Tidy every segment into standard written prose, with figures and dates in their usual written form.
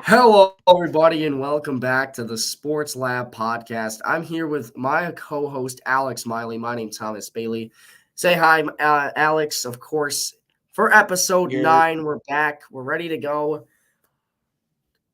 Hello, everybody, and welcome back to the Sports Lab podcast. I'm here with my co-host Alex Miley. My name's Thomas Bailey. Say hi, Alex. Of course, for episode You're 9, we're back. We're ready to go.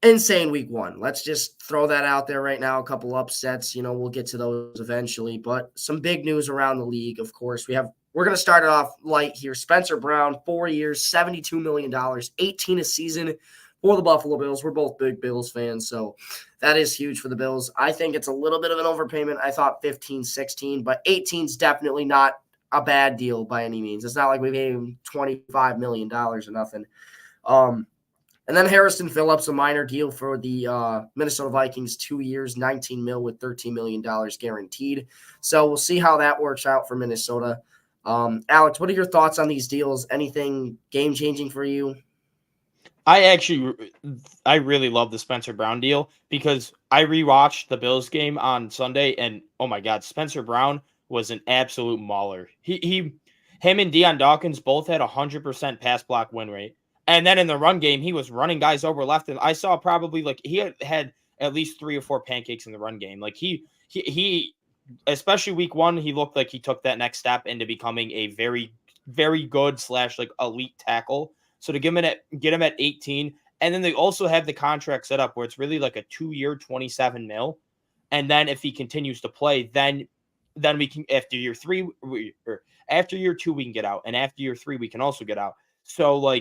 Insane week 1. Let's just throw that out there right now. A couple upsets. We'll get to those eventually, but some big news around the league. Of course, we're going to start it off light here. Spencer Brown, 4 years, $72 million, 18 a season for the Buffalo Bills. We're both big Bills fans, so that is huge for the Bills. I think it's a little bit of an overpayment. I thought 15, 16, but 18 is definitely not a bad deal by any means. It's not like we gave him $25 million or nothing. And then Harrison Phillips, a minor deal for the Minnesota Vikings, 2 years, $19 million with $13 million guaranteed. So we'll see how that works out for Minnesota. Alex, what are your thoughts on these deals? Anything game-changing for you? I really love the Spencer Brown deal because I rewatched the Bills game on Sunday and oh my God, Spencer Brown was an absolute mauler. Him and Deion Dawkins both had 100% pass block win rate. And then in the run game, he was running guys over left. And I saw probably he had at least 3 or 4 pancakes in the run game. He especially week 1, he looked like he took that next step into becoming a very, very good / elite tackle. So to get him at 18, and then they also have the contract set up where it's really like a 2-year, $27 million. And then if he continues to play, then we can after year 2 we can get out, and after year 3 we can also get out. So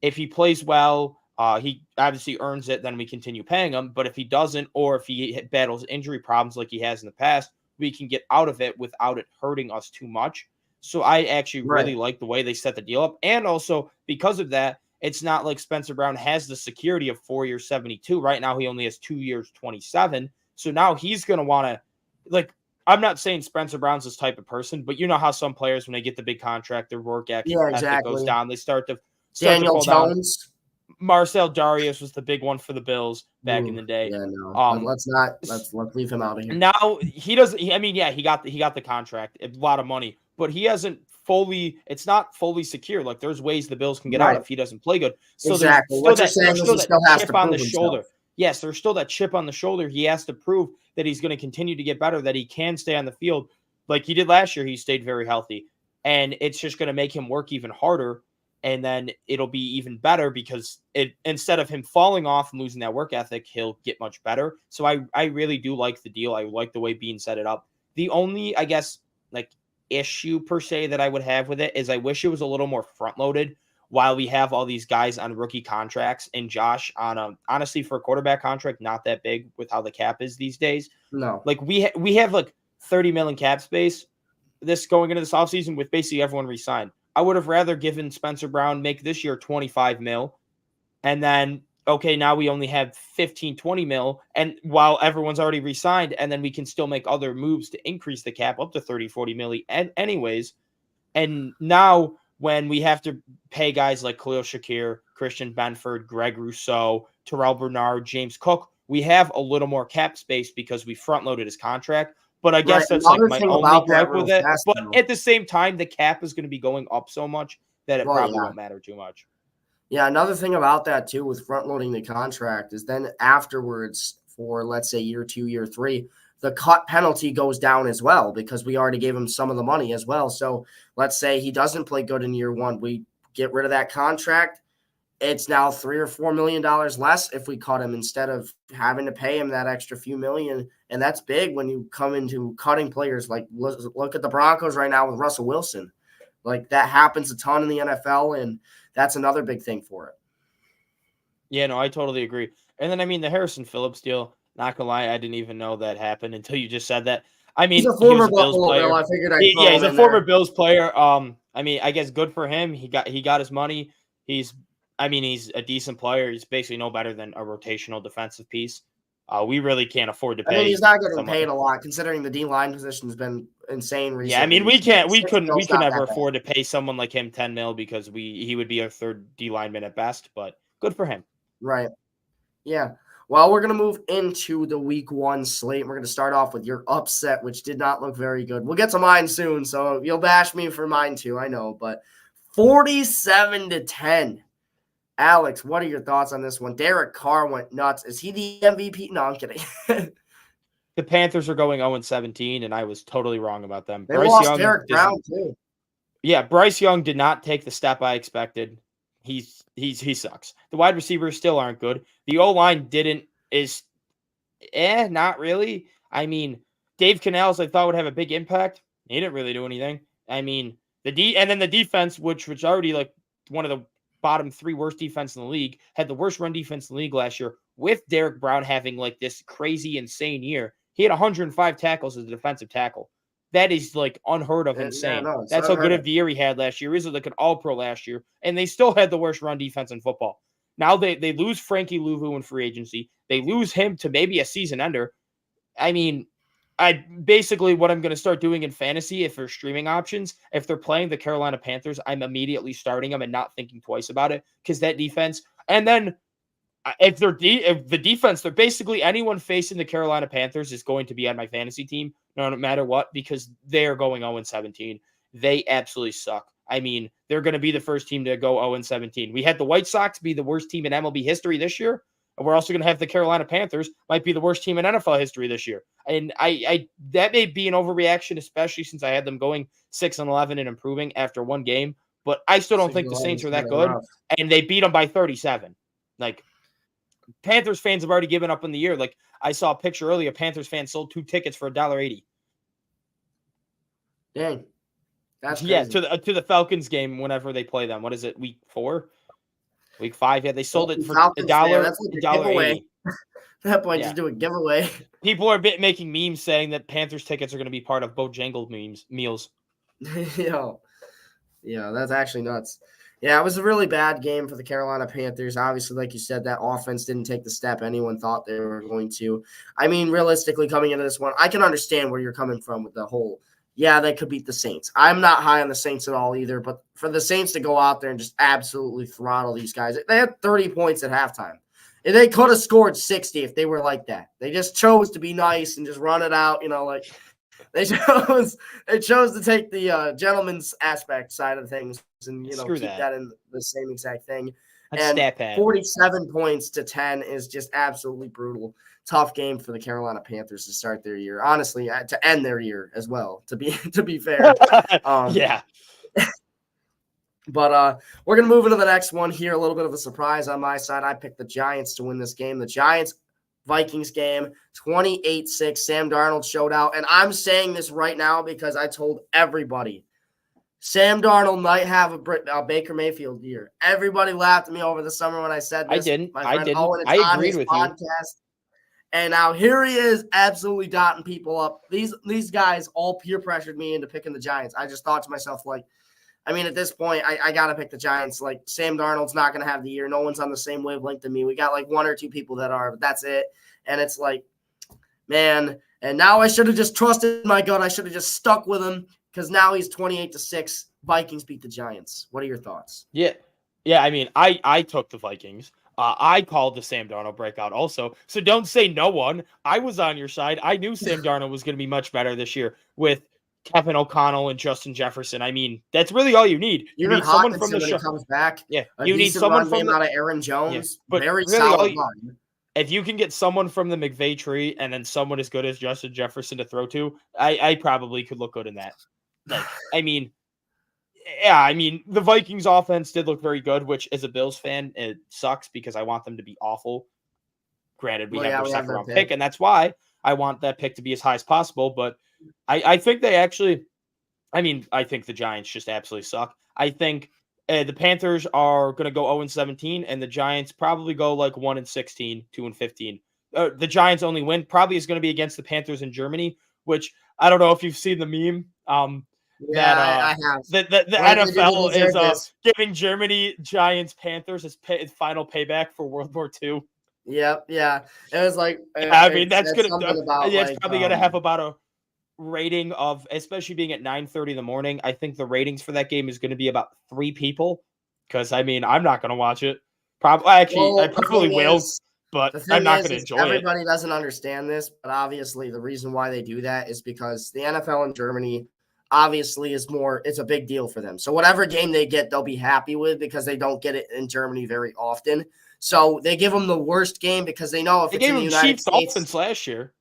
if he plays well, he obviously earns it. Then we continue paying him. But if he doesn't, or if he battles injury problems like he has in the past, we can get out of it without it hurting us too much. So I actually really like the way they set the deal up. And also because of that, it's not like Spencer Brown has the security of 4 years, 72. Right now, he only has 2 years, 27. So now he's going to want to, I'm not saying Spencer Brown's this type of person, but you know how some players, when they get the big contract, their work ethic goes down. They start to Daniel Jones. Down. Marcel Darius was the big one for the Bills back in the day. Yeah, no. Let's leave him out of here. Now he doesn't. I mean, yeah, he got the contract, a lot of money, but he hasn't fully. It's not fully secure. There's ways the Bills can get out if he doesn't play good. So exactly. There's still that chip on the shoulder. Yes, there's still that chip on the shoulder. He has to prove that he's going to continue to get better, that he can stay on the field like he did last year. He stayed very healthy, and it's just going to make him work even harder. And then it'll be even better because instead of him falling off and losing that work ethic, he'll get much better. So I really do like the deal. I like the way Bean set it up. The only, I guess, issue per se that I would have with it is I wish it was a little more front loaded while we have all these guys on rookie contracts and Josh on honestly for a quarterback contract, not that big with how the cap is these days. No, we have 30 million cap space this going into this offseason with basically everyone re-signed. I would have rather given Spencer Brown make this year 25 mil. And then, okay, now we only have 15, 20 mil. And while everyone's already re-signed, and then we can still make other moves to increase the cap up to 30, 40 milli anyways. And now when we have to pay guys like Khalil Shakir, Christian Benford, Greg Rousseau, Terrell Bernard, James Cook, we have a little more cap space because we front-loaded his contract. But I guess that's my only gripe with it. But at the same time, the cap is going to be going up so much that it probably won't matter too much. Yeah, another thing about that, too, with front-loading the contract is then afterwards for, let's say, year 2, year 3, the cut penalty goes down as well because we already gave him some of the money as well. So let's say he doesn't play good in year 1. We get rid of that contract. It's now $3 or $4 million less if we cut him instead of having to pay him that extra few million. And that's big when you come into cutting players. Look at the Broncos right now with Russell Wilson. That happens a ton in the NFL, and that's another big thing for it. Yeah, no, I totally agree. And then, the Harrison Phillips deal, not gonna lie, I didn't even know that happened until you just said that. He's a former Bills player. I figured he's a former Bills player. I guess good for him. He got his money. He's a decent player. He's basically no better than a rotational defensive piece. We really can't afford to pay. He's not going to pay it a lot considering the D-line position has been insane recently. Yeah, we could never afford to pay someone like him 10 mil because he would be our third D lineman at best, but good for him. Right. Yeah. Well, we're going to move into the week 1 slate. We're going to start off with your upset, which did not look very good. We'll get to mine soon, so you'll bash me for mine too, I know, but 47-10. Alex, what are your thoughts on this one? Derek Carr went nuts. Is he the MVP? No, I'm kidding. The Panthers are going 0-17, and I was totally wrong about them. They Bryce lost Young Derek Brown too. Yeah, Bryce Young did not take the step I expected. He sucks. The wide receivers still aren't good. The O-line not really. I mean, Dave Canales I thought would have a big impact. He didn't really do anything. I mean, and then the defense, which already like one of the bottom 3 worst defense in the league, had the worst run defense in the league last year with Derek Brown having like this crazy, insane year. He had 105 tackles as a defensive tackle. That is like unheard of insane. Yeah, no, that's how good of the year he had last year. He was like an all-pro last year, and they still had the worst run defense in football. Now they lose Frankie Louvu in free agency. They lose him to maybe a season ender. I mean, what I'm going to start doing in fantasy, if there's streaming options, if they're playing the Carolina Panthers, I'm immediately starting them and not thinking twice about it because that defense. And then if the defense, they're basically anyone facing the Carolina Panthers is going to be on my fantasy team, no matter what, because they are going 0-17. They absolutely suck. I mean, they're going to be the first team to go 0-17. We had the White Sox be the worst team in MLB history this year. And we're also going to have the Carolina Panthers might be the worst team in NFL history this year. And I that may be an overreaction, especially since I had them going 6-11 and improving after one game. But I still don't think the Saints are that good. And they beat them by 37. Like, Panthers fans have already given up in the year. Like, I saw a picture earlier. Panthers fans sold 2 tickets for $1.80. Dang. That's crazy. Yeah, to the Falcons game whenever they play them. What is it, week 4? Week 5? Yeah, they sold it for $1. That's like a giveaway. At that point, just do a giveaway. People are making memes saying that Panthers tickets are going to be part of Bojangles meals. Yeah, that's actually nuts. Yeah, it was a really bad game for the Carolina Panthers. Obviously, like you said, that offense didn't take the step anyone thought they were going to. I mean, realistically, coming into this one, I can understand where you're coming from with the whole, yeah, they could beat the Saints. I'm not high on the Saints at all either, but for the Saints to go out there and just absolutely throttle these guys, they had 30 points at halftime. And they could have scored 60 if they were like that. They just chose to be nice and just run it out, like – They chose to take the gentleman's aspect side of things and keep that in the same exact thing. And 47 points to 10 is just absolutely brutal. Tough game for the Carolina Panthers to start their year. Honestly, to end their year as well. To be fair, yeah. But we're gonna move into the next one here. A little bit of a surprise on my side. I picked the Giants to win this game. The Giants. Vikings game, 28-6. Sam Darnold showed out. And I'm saying this right now because I told everybody, Sam Darnold might have a Baker Mayfield year. Everybody laughed at me over the summer when I said this. I didn't. My friend I didn't. Owen, I agreed with podcast. You. And now here he is absolutely dotting people up. These guys all peer pressured me into picking the Giants. I just thought to myself, like, I mean, at this point, I got to pick the Giants. Like, Sam Darnold's not going to have the year. No one's on the same wavelength to me. We got like 1 or 2 people that are, but that's it. And it's like, man, and now I should have just trusted my gut. I should have just stuck with him because now he's 28-6. Vikings beat the Giants. What are your thoughts? Yeah. I mean, I took the Vikings. I called the Sam Darnold breakout also. So don't say no one. I was on your side. I knew Sam Darnold was going to be much better this year with Kevin O'Connell and Justin Jefferson. I mean, that's really all you need. You need someone from the show. Comes back. Yeah, you need someone from out of Aaron Jones. Yeah, but very really solid line. If you can get someone from the McVay tree and then someone as good as Justin Jefferson to throw to, I probably could look good in that. Like, I mean, the Vikings offense did look very good, which as a Bills fan, it sucks because I want them to be awful. Granted, we have their second round pick, and that's why I want that pick to be as high as possible. But I think they actually, I think the Giants just absolutely suck. I think the Panthers are going to go 0-17, and the Giants probably go like 1-16, 2-15. The Giants' only win probably is going to be against the Panthers in Germany, which I don't know if you've seen the meme. I have. The NFL is giving Germany Giants Panthers as final payback for World War II. Yep, yeah. It was like, that's gonna. It's probably gonna have about a rating of, especially being at 9:30 in the morning. I think the ratings for that game is going to be about 3 people, because I'm not going to watch it. I probably will, but I'm not going to enjoy it. Everybody doesn't understand this, but obviously the reason why they do that is because the NFL in Germany obviously it's a big deal for them. So whatever game they get, they'll be happy with because they don't get it in Germany very often. So they give them the worst game because they know if They it's gave in the him United Chiefs States. Dolphins last year.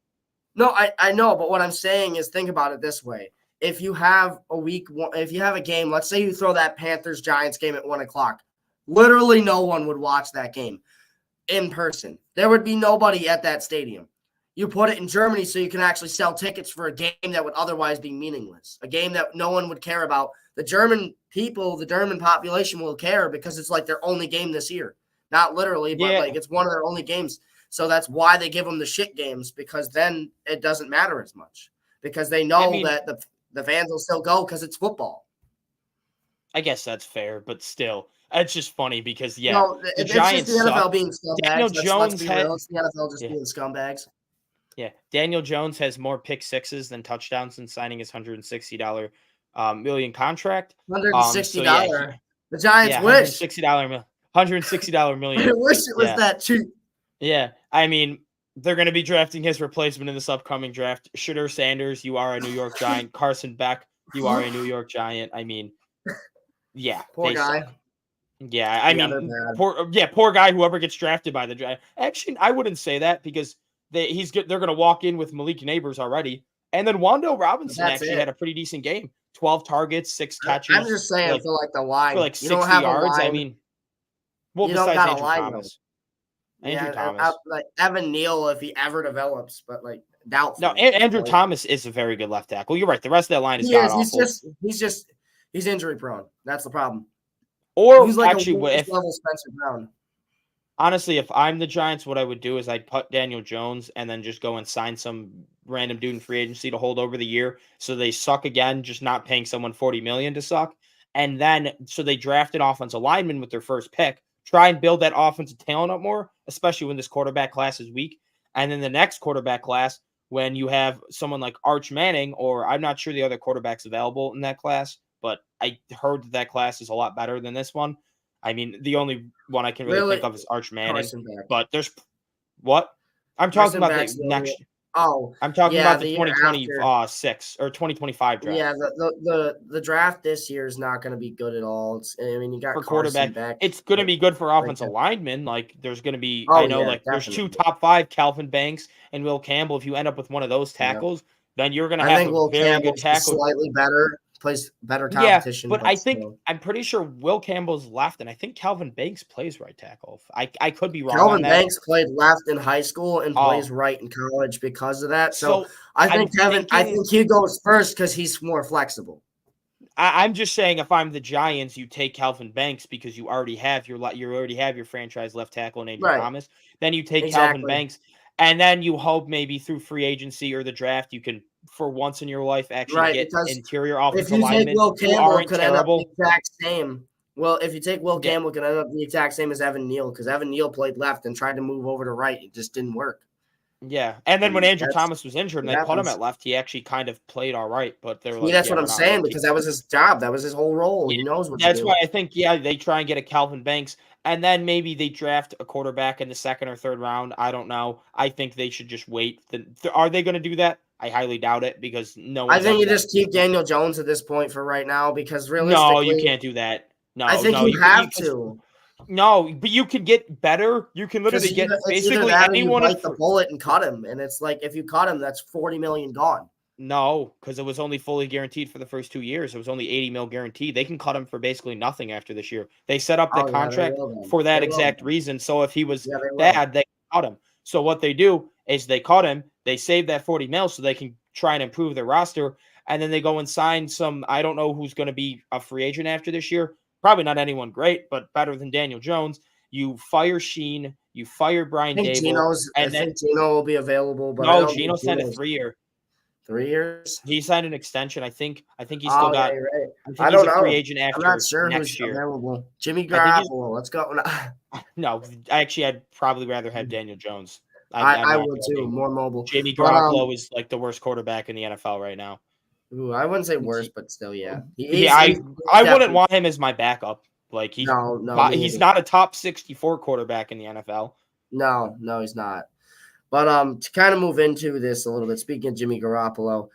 No, I know, but what I'm saying is think about it this way. If you have if you have a game, let's say you throw that Panthers-Giants game at 1:00, literally no one would watch that game in person. There would be nobody at that stadium. You put it in Germany so you can actually sell tickets for a game that would otherwise be meaningless, a game that no one would care about. The German people, the German population will care because it's like their only game this year. Not literally, but like it's one of their only games. So that's why they give them the shit games, because then it doesn't matter as much because they know that the fans will still go because it's football. I guess that's fair, but still, it's just funny because the it's Giants just the NFL suck. being scumbags. Daniel Jones let's be real. It's the NFL just being scumbags. Yeah, Daniel Jones has more pick sixes than touchdowns since signing his $160 million contract. $160. The Giants wish $160 million. I wish it was that cheap. Yeah, I mean, they're going to be drafting his replacement in this upcoming draft. Shedeur Sanders, you are a New York Giant. Carson Beck, you are a New York Giant. I mean, yeah, poor guy. Suck. Yeah, I mean, poor guy. Whoever gets drafted by the Giants. Actually, I wouldn't say that because they're going to walk in with Malik Neighbors already, and then Wando Robinson had a pretty decent game. 12 targets, 6 catches. I'm just saying for like the line, for like 60 yards. I mean, well, you don't got Andrew Thomas. Andrew Thomas, like Evan Neal, if he ever develops, but like doubtful. No, Andrew Thomas is a very good left tackle. You're right. The rest of that line is god awful. He's injury prone. That's the problem. Or he's like actually, level Spencer Brown. Honestly, if I'm the Giants, what I would do is I'd put Daniel Jones and then just go and sign some random dude in free agency to hold over the year, so they suck again, just not paying someone $40 million to suck. And then so they draft an offensive lineman with their first pick. Try and build that offensive talent up more, especially when this quarterback class is weak. And then the next quarterback class, when you have someone like Arch Manning, or I'm not sure the other quarterbacks available in that class, but I heard that class is a lot better than this one. I mean, the only one I can really think of is Arch Manning. But there's what? I'm talking about the next. Oh, I'm talking about the 2026 or 2025 draft. Yeah, the draft this year is not going to be good at all. You got for quarterback. Back. It's going to be good for offensive linemen. Like there's going to be, there's 2 top 5, Calvin Banks and Will Campbell. If you end up with one of those tackles, then you're going to have a very good tackle. Slightly better. Plays better competition. Yeah, but I think I'm pretty sure Will Campbell's left, and I think Calvin Banks plays right tackle. I could be wrong. Calvin Banks played left in high school and plays right in college because of that. So I think I think he goes first because he's more flexible. I'm just saying, if I'm the Giants, you take Calvin Banks because you already have your franchise left tackle in Andrew Thomas. Then you take Calvin Banks, and then you hope maybe through free agency or the draft you can, for once in your life, actually get interior offensive linemen who aren't terrible. If you take Will Campbell, could end up the exact same as Evan Neal, because Evan Neal played left and tried to move over to right. It just didn't work. Yeah, and then when Andrew Thomas was injured and they put him at left, he actually kind of played all right. But they were like, that's what I'm saying, because that was his job. That was his whole role. He knows what to do. That's why I think, they try and get a Calvin Banks, and then maybe they draft a quarterback in the 2nd or 3rd round. I don't know. I think they should just wait. Are they going to do that? I highly doubt it, because no one. I think you just keep Daniel Jones at this point for right now, because realistically, no, you can't do that. No, I think you have to. No, but you can get better. You can literally get basically anyone. Bite the bullet and cut him, and it's like if you cut him, that's $40 million gone. No, because it was only fully guaranteed for the first 2 years. It was only $80 million guaranteed. They can cut him for basically nothing after this year. They set up the contract for that exact reason. So if he was bad, they cut him. So what they do is they cut him. They save that $40 million so they can try and improve their roster, and then they go and sign some. I don't know who's going to be a free agent after this year. Probably not anyone great, but better than Daniel Jones. You fire Sheen, you fire Brian Dable, I think Geno will be available. But no, Geno signed a 3-year. 3 years? He signed an extension. I think he's still got. Right. I don't know. Free agent after I'm not sure next year. Available. Jimmy Garoppolo. Let's go. No, I'd probably rather have Daniel Jones. I would too. More mobile. Jimmy Garoppolo is like the worst quarterback in the NFL right now. Ooh, I wouldn't say worse, but still, yeah. I wouldn't want him as my backup. Like he's he's not a top 64 quarterback in the NFL. No, he's not. But to kind of move into this a little bit, speaking of Jimmy Garoppolo,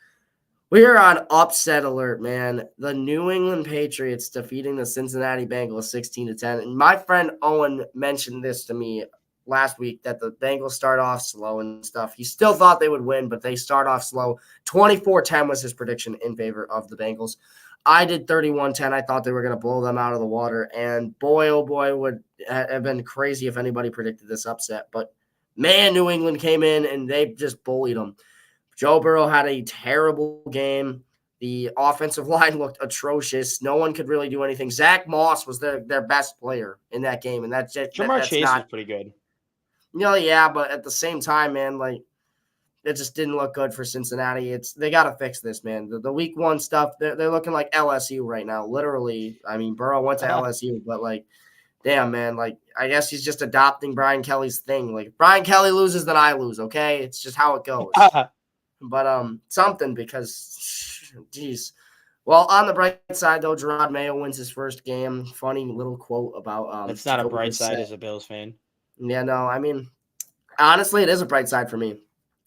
We are on upset alert, man. The New England Patriots defeating the Cincinnati Bengals 16-10. And my friend Owen mentioned this to me last week that the Bengals start off slow and stuff. He still thought they would win, but they start off slow. 24-10 was his prediction in favor of the Bengals. I did 31-10. I thought they were going to blow them out of the water. And boy, oh boy, would have been crazy if anybody predicted this upset. But man, New England came in and they just bullied them. Joe Burrow had a terrible game. The offensive line looked atrocious. No one could really do anything. Zach Moss was their best player in that game, and that's just Jamar that's Chase not, is pretty good. yeah, but at the same time, man, like it just didn't look good for Cincinnati. They got to fix this, man. The week one stuff, they're looking like LSU right now. Literally, I mean, Burrow went to LSU, but like, damn, man, like I guess he's just adopting Brian Kelly's thing. Like if Brian Kelly loses, then I lose. Okay, it's just how it goes. But something because, geez. Well, on the bright side, though, Gerard Mayo wins his first game. Funny little quote about It's not a bright side as a Bills fan. Yeah, no, I mean, honestly, it is a bright side for me.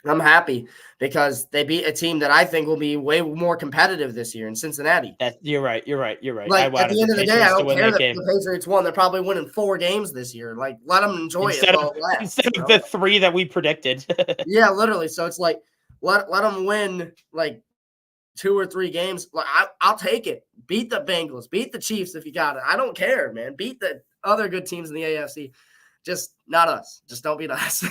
I'm happy because they beat a team that I think will be way more competitive this year in Cincinnati. You're right. Like, at the end of the day, I don't care that the Patriots won. They're probably winning 4 games this year. Like, let them enjoy instead it while it lasts. Instead of the 3 that we predicted. Yeah, literally. So it's like, let them win, like, 2 or 3 games. Like, I'll take it. Beat the Bengals. Beat the Chiefs if you got it. I don't care, man. Beat the other good teams in the AFC. Just not us. Just don't beat us.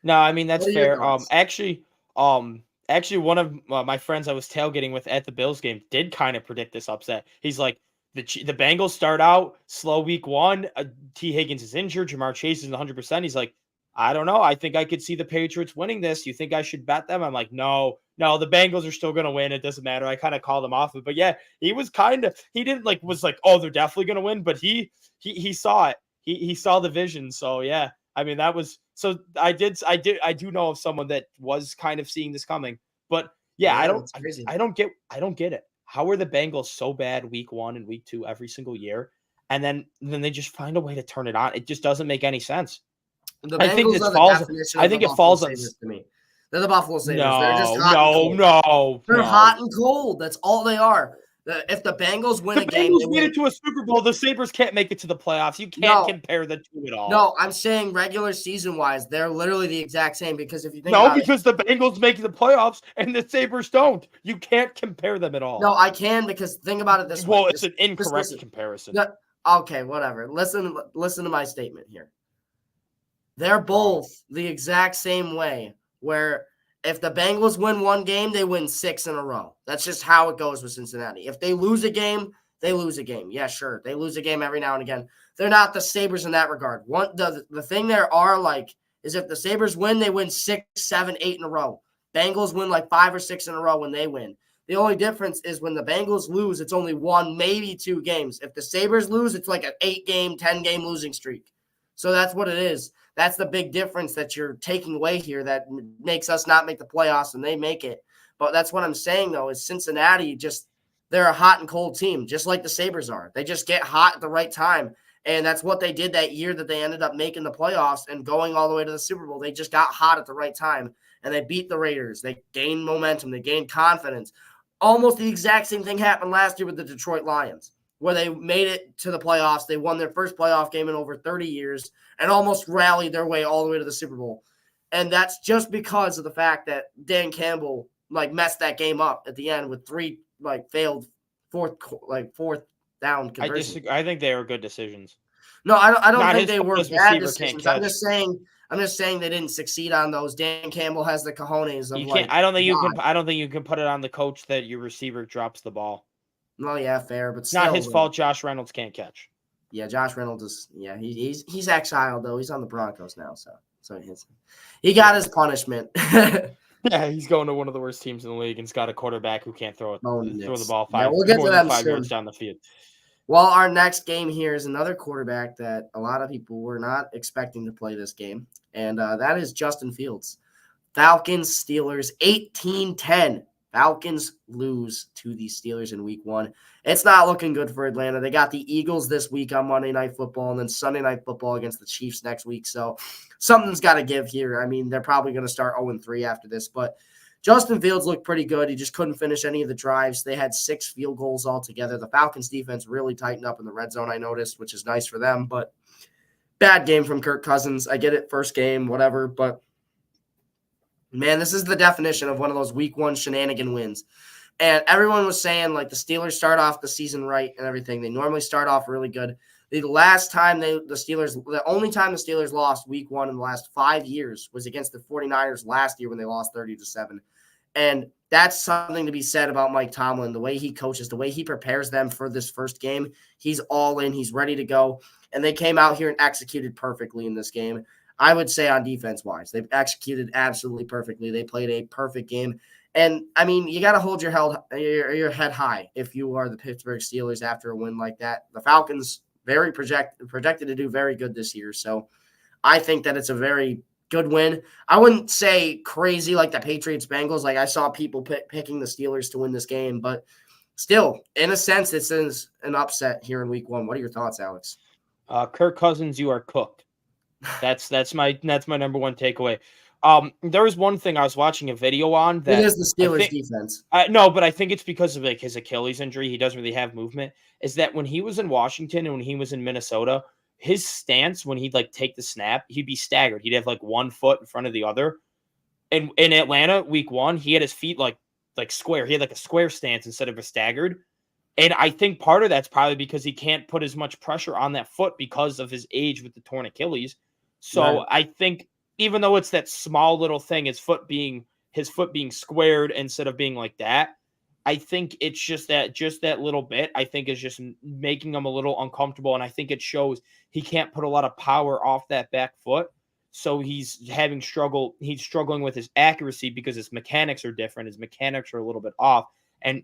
No, I mean, that's fair. Actually, one of my friends I was tailgating with at the Bills game did kind of predict this upset. He's like, the Bengals start out slow week 1. T. Higgins is injured. Jamar Chase isn't 100%. He's like, I don't know. I think I could see the Patriots winning this. You think I should bet them? I'm like, no, the Bengals are still going to win. It doesn't matter. I kind of called them off it. But yeah, he didn't was like, oh, they're definitely going to win. But he saw it. He saw the vision. So yeah, I mean, I do know of someone that was kind of seeing this coming. But yeah, I don't get it. How are the Bengals so bad week 1 and week 2 every single year? And then they just find a way to turn it on. It just doesn't make any sense. I think it falls on to me. They're the Buffalo Sabres. No, they're just hot They're hot and cold. That's all they are. If the Bengals win a game, they made it to a Super Bowl. The Sabres can't make it to the playoffs. You can't compare the two at all. No, I'm saying regular season wise, they're literally the exact same. Because if you think because the Bengals make the playoffs and the Sabres don't. You can't compare them at all. No, I can because think about it this way. Well, it's an incorrect comparison. No, okay, whatever. Listen to my statement here. They're both the exact same way. Where if the Bengals win 1 game, they win 6 in a row. That's just how it goes with Cincinnati. If they lose a game, they lose a game. Yeah, sure. They lose a game every now and again. They're not the Sabres in that regard. The thing there are like is if the Sabres win, they win 6, 7, 8 in a row. Bengals win like 5 or 6 in a row when they win. The only difference is when the Bengals lose, it's only 1, maybe 2 games. If the Sabres lose, it's like an 8-game, 10-game losing streak. So that's what it is. That's the big difference that you're taking away here that makes us not make the playoffs and they make it. But that's what I'm saying, though, is Cincinnati they're a hot and cold team, just like the Sabres are. They just get hot at the right time. And that's what they did that year that they ended up making the playoffs and going all the way to the Super Bowl. They just got hot at the right time, and they beat the Raiders. They gained momentum. They gained confidence. Almost the exact same thing happened last year with the Detroit Lions, where they made it to the playoffs. They won their first playoff game in over 30 years and almost rallied their way all the way to the Super Bowl. And that's just because of the fact that Dan Campbell messed that game up at the end with 3 failed fourth down conversions. I think they were good decisions. No, I don't think they were bad decisions. I'm just saying they didn't succeed on those. Dan Campbell has the cojones of I don't think you can put it on the coach that your receiver drops the ball. Well, yeah, fair, but it's not his fault. Josh Reynolds can't catch. Yeah, Josh Reynolds is. Yeah, he's exiled though. He's on the Broncos now, so he got his punishment. Yeah, he's going to one of the worst teams in the league and's got a quarterback who can't throw the ball we'll get to them 5 yards down the field. Well, our next game here is another quarterback that a lot of people were not expecting to play this game, and that is Justin Fields. Falcons, Steelers, 18-10. Falcons lose to the Steelers in week 1. It's not looking good for Atlanta. They got the Eagles this week on Monday Night Football and then Sunday Night Football against the Chiefs next week. So something's got to give here. I mean, they're probably going to start 0-3 after this. But Justin Fields looked pretty good. He just couldn't finish any of the drives. They had 6 field goals altogether. The Falcons defense really tightened up in the red zone, I noticed, which is nice for them. But bad game from Kirk Cousins. I get it, first game, whatever. But, man, this is the definition of one of those week 1 shenanigan wins. And everyone was saying, like, the Steelers start off the season right and everything. They normally start off really good. The only time the Steelers lost week 1 in the last 5 years was against the 49ers last year when they lost 30-7. And that's something to be said about Mike Tomlin, the way he coaches, the way he prepares them for this first game. He's all in. He's ready to go. And they came out here and executed perfectly in this game. I would say on defense-wise, they've executed absolutely perfectly. They played a perfect game. And, I mean, you got to hold your head high if you are the Pittsburgh Steelers after a win like that. The Falcons very projected to do very good this year. So I think that it's a very good win. I wouldn't say crazy like the Patriots-Bengals. Like I saw people picking the Steelers to win this game. But still, in a sense, this is an upset here in week 1. What are your thoughts, Alex? Kirk Cousins, you are cooked. That's my number one takeaway. There was one thing I was watching a video on that it is the Steelers defense. No, but I think it's because of like his Achilles injury. He doesn't really have movement. Is that when he was in Washington and when he was in Minnesota, his stance when he'd like take the snap, he'd be staggered. He'd have like one foot in front of the other. And in Atlanta, week 1, he had his feet like square. He had like a square stance instead of a staggered. And I think part of that's probably because he can't put as much pressure on that foot because of his age with the torn Achilles. So right. I think even though it's that small little thing, his foot being squared instead of being like that, I think it's just that little bit, I think is just making him a little uncomfortable. And I think it shows he can't put a lot of power off that back foot. So he's struggling with his accuracy because his mechanics are different. His mechanics are a little bit off. And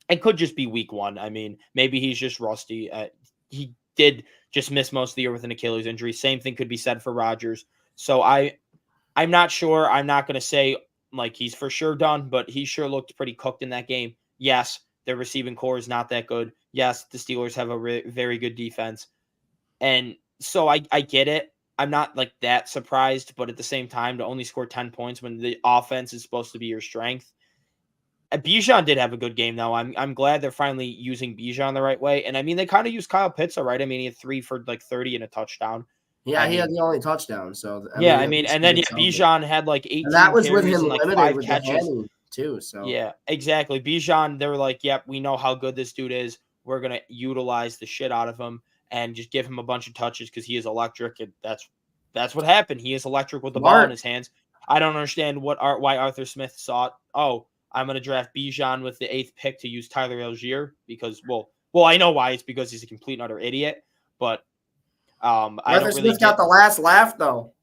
it could just be week 1. I mean, maybe he's just rusty. He did just miss most of the year with an Achilles injury. Same thing could be said for Rodgers. So I'm not sure. I'm not going to say like he's for sure done, but he sure looked pretty cooked in that game. Yes, their receiving core is not that good. Yes, the Steelers have a very good defense. And so I get it. I'm not like that surprised, but at the same time, to only score 10 points when the offense is supposed to be your strength. Bijan did have a good game, though. I'm glad they're finally using Bijan the right way. And I mean, they kind of used Kyle Pitts, right? I mean, he had 3 for like 30 and a touchdown. Yeah, he had the only touchdown. So and then Bijan had like 18. And that was with him like limited 5 with catches the hammy too. So yeah, exactly. Bijan, they were like, "Yep, we know how good this dude is. We're gonna utilize the shit out of him and just give him a bunch of touches because he is electric." And that's what happened. He is electric with the ball in his hands. I don't understand why Arthur Smith thought, "Oh, I'm gonna draft Bijan with the 8th pick to use Tyler Algier," because well, I know why. It's because he's a complete and utter idiot. But Arthur Smith got the last laugh though.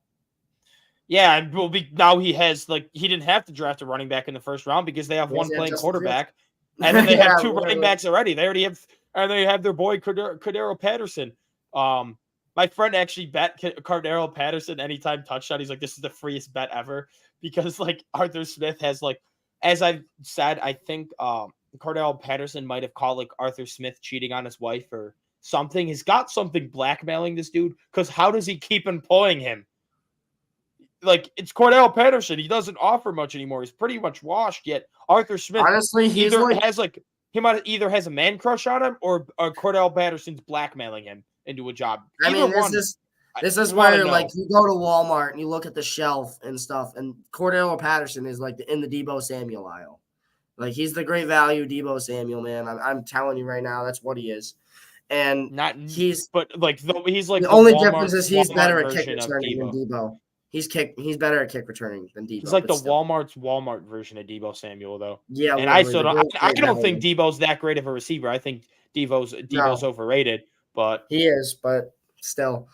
Yeah, and now he has he didn't have to draft a running back in the first round because they have one playing quarterback, and then they have 2 running backs already. They already have, and they have their boy Cordero Patterson. My friend actually bet Cordero Patterson anytime touchdown. He's like, this is the freest bet ever because like Arthur Smith has like, as I've said, I think Cordero Patterson might have called like Arthur Smith cheating on his wife or something. He's got something blackmailing this dude because how does he keep employing him? Like, it's Cordell Patterson. He doesn't offer much anymore. He's pretty much washed. Yet Arthur Smith, honestly, he might either has a man crush on him or Cordell Patterson's blackmailing him into a job. I mean, this is where like you go to Walmart and you look at the shelf and stuff, and Cordell Patterson is like in the Deebo Samuel aisle. Like he's the great value Deebo Samuel, man. I'm telling you right now, that's what he is. And he's like the only difference is he's better at kick returning than Deebo. He's better at kick returning than Deebo. He's like the Walmart version of Deebo Samuel, though. Yeah, and I don't think Deebo's that great of a receiver. I think Deebo's overrated, but he is. But still,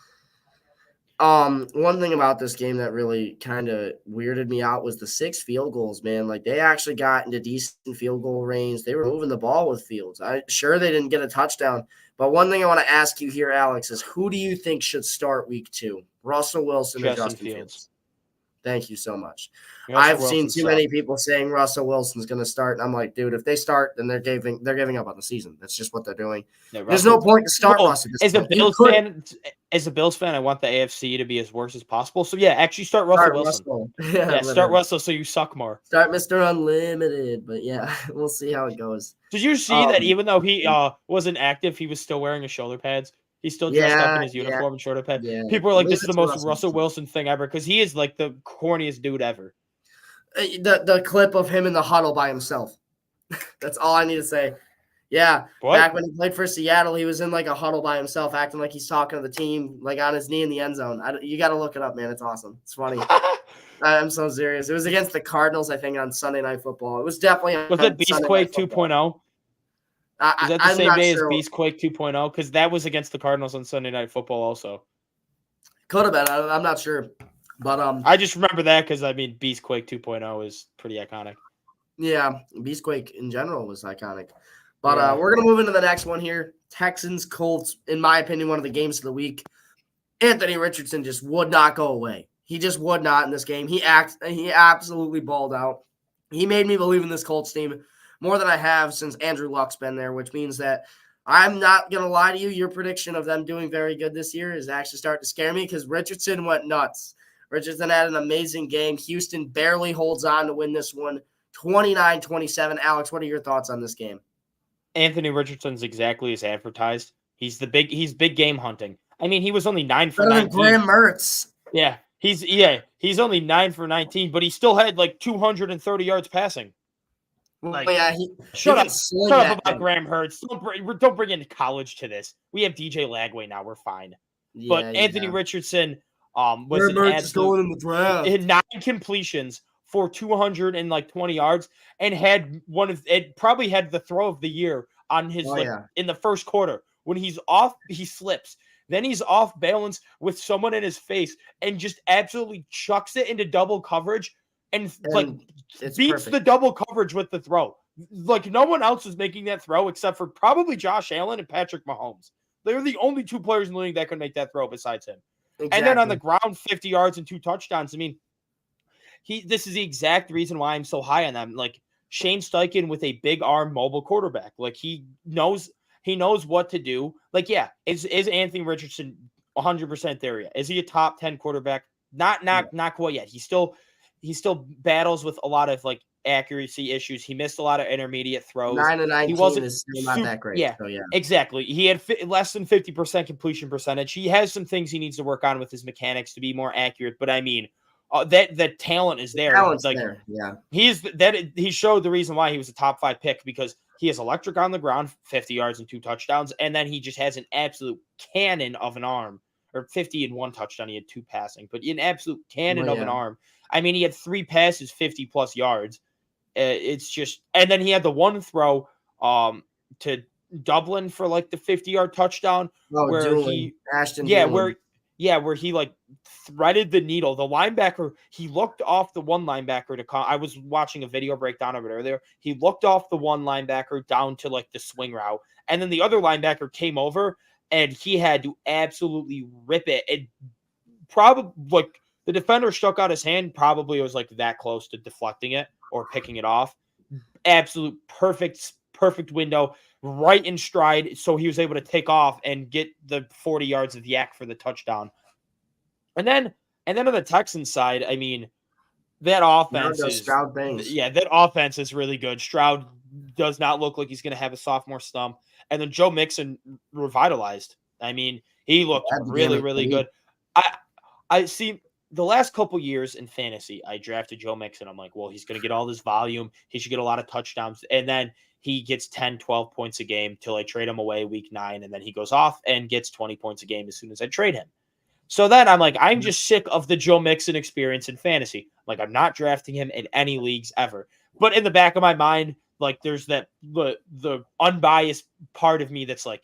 one thing about this game that really kind of weirded me out was the 6 field goals. Man, like they actually got into decent field goal range. They were moving the ball with Fields. I'm sure they didn't get a touchdown. But one thing I want to ask you here, Alex, is who do you think should start week 2? Russell Wilson or Justin Fields? Thank you so much. I've seen too many people saying Russell Wilson's going to start, and I'm like, dude, if they start, then they're giving up on the season. That's just what they're doing. Yeah, there's no point to start Russell. As a Bills fan, as a Bills fan, I want the AFC to be as worse as possible. So yeah, actually start Russell Start Wilson. Russell. Yeah, start literally. Russell so you suck more. Start Mr. Unlimited. But yeah, we'll see how it goes. Did you see that even though he wasn't active, he was still wearing his shoulder pads? He's still dressed up in his uniform and shoulder pads. Yeah. People are like, Leave this is it the to most Russell Wilson thing ever because he is like the corniest dude ever. The clip of him in the huddle by himself. That's all I need to say. Yeah, What? back when he played for Seattle, he was in like a huddle by himself, acting like he's talking to the team, like on his knee in the end zone. You got to look it up, man. It's awesome. It's funny. I'm so serious. It was against the Cardinals, I think, on Sunday Night Football. It was definitely Was it Beastquake 2.0? Is that the same day as Beastquake 2.0? Because that was against the Cardinals on Sunday Night Football also. Could have been. I'm not sure. But I just remember that because, I mean, Beastquake 2.0 is pretty iconic. Yeah, Beastquake in general was iconic. But we're going to move into the next one here. Texans, Colts, in my opinion, one of the games of the week. Anthony Richardson just would not go away. He just would not in this game. He absolutely balled out. He made me believe in this Colts team more than I have since Andrew Luck's been there, which means that I'm not going to lie to you. Your prediction of them doing very good this year is actually starting to scare me because Richardson went nuts. Richardson had an amazing game. Houston barely holds on to win this one, 29-27. Alex, what are your thoughts on this game? Anthony Richardson's exactly as advertised. He's big game hunting. I mean, he was only 9 for 19. Graham Mertz. Yeah, he's only 9 for 19, but he still had like 230 yards passing. Like, yeah, shut up about Graham Mertz. Don't bring in college to this. We have DJ Lagway now. We're fine. Yeah, but Anthony Richardson was an absolute, in the draft. He had 9 completions for 220 yards and had probably had the throw of the year on his in the first quarter. When he's off, he slips. Then he's off balance with someone in his face and just absolutely chucks it into double coverage and like beats the double coverage with the throw. Like no one else is making that throw except for probably Josh Allen and Patrick Mahomes. They're the only 2 players in the league that could make that throw besides him. Exactly. And then on the ground, 50 yards and 2 touchdowns. I mean, this is the exact reason why I'm so high on them. Like Shane Steichen with a big arm mobile quarterback. Like he knows what to do. Like, yeah, is Anthony Richardson 100% there yet? Is he a top 10 quarterback? Not quite yet. He still battles with a lot of like accuracy issues. He missed a lot of intermediate throws. 9-19 is still not that great. Yeah, so yeah, exactly. He had less than 50% completion percentage. He has some things he needs to work on with his mechanics to be more accurate. But I mean, that talent is there. Talent's there. Yeah, he showed the reason why he was a top 5 pick because he is electric on the ground, 50 yards and 2 touchdowns, and then he just has an absolute cannon of an arm. Or 50 and 1 touchdown. He had 2 passing, but an absolute cannon of an arm. I mean, he had 3 passes, 50 plus yards. It's just, and then he had the one throw to Dublin for like the 50-yard touchdown where he like threaded the needle. The linebacker, he looked off the one linebacker to I was watching a video breakdown of it earlier. He looked off the one linebacker down to like the swing route, and then the other linebacker came over and he had to absolutely rip it. It probably like the defender stuck out his hand. Probably it was like that close to deflecting it or picking it off. Absolute perfect window, right in stride. So he was able to take off and get the 40 yards of yak for the touchdown. And then on the Texans side, I mean, that offense that offense is really good. Stroud does not look like he's going to have a sophomore slump. And then Joe Mixon revitalized. I mean, he looked really, really good. I see the last couple years in fantasy, I drafted Joe Mixon. I'm like, well, he's going to get all this volume. He should get a lot of touchdowns. And then he gets 10, 12 points a game till I trade him away week 9. And then he goes off and gets 20 points a game as soon as I trade him. So then I'm like, I'm just sick of the Joe Mixon experience in fantasy. Like, I'm not drafting him in any leagues ever. But in the back of my mind, like, there's that the unbiased part of me that's like,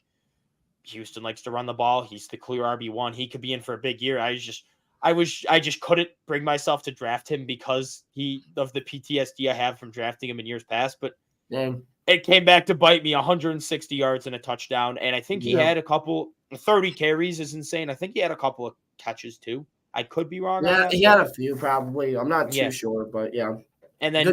Houston likes to run the ball. He's the clear RB1. He could be in for a big year. I just couldn't bring myself to draft him because of the PTSD I have from drafting him in years past. But it came back to bite me. 160 yards and a touchdown. And I think he had 30 carries is insane. I think he had a couple of catches too. I could be wrong. Yeah, he had a few probably. I'm not too sure, but yeah. And then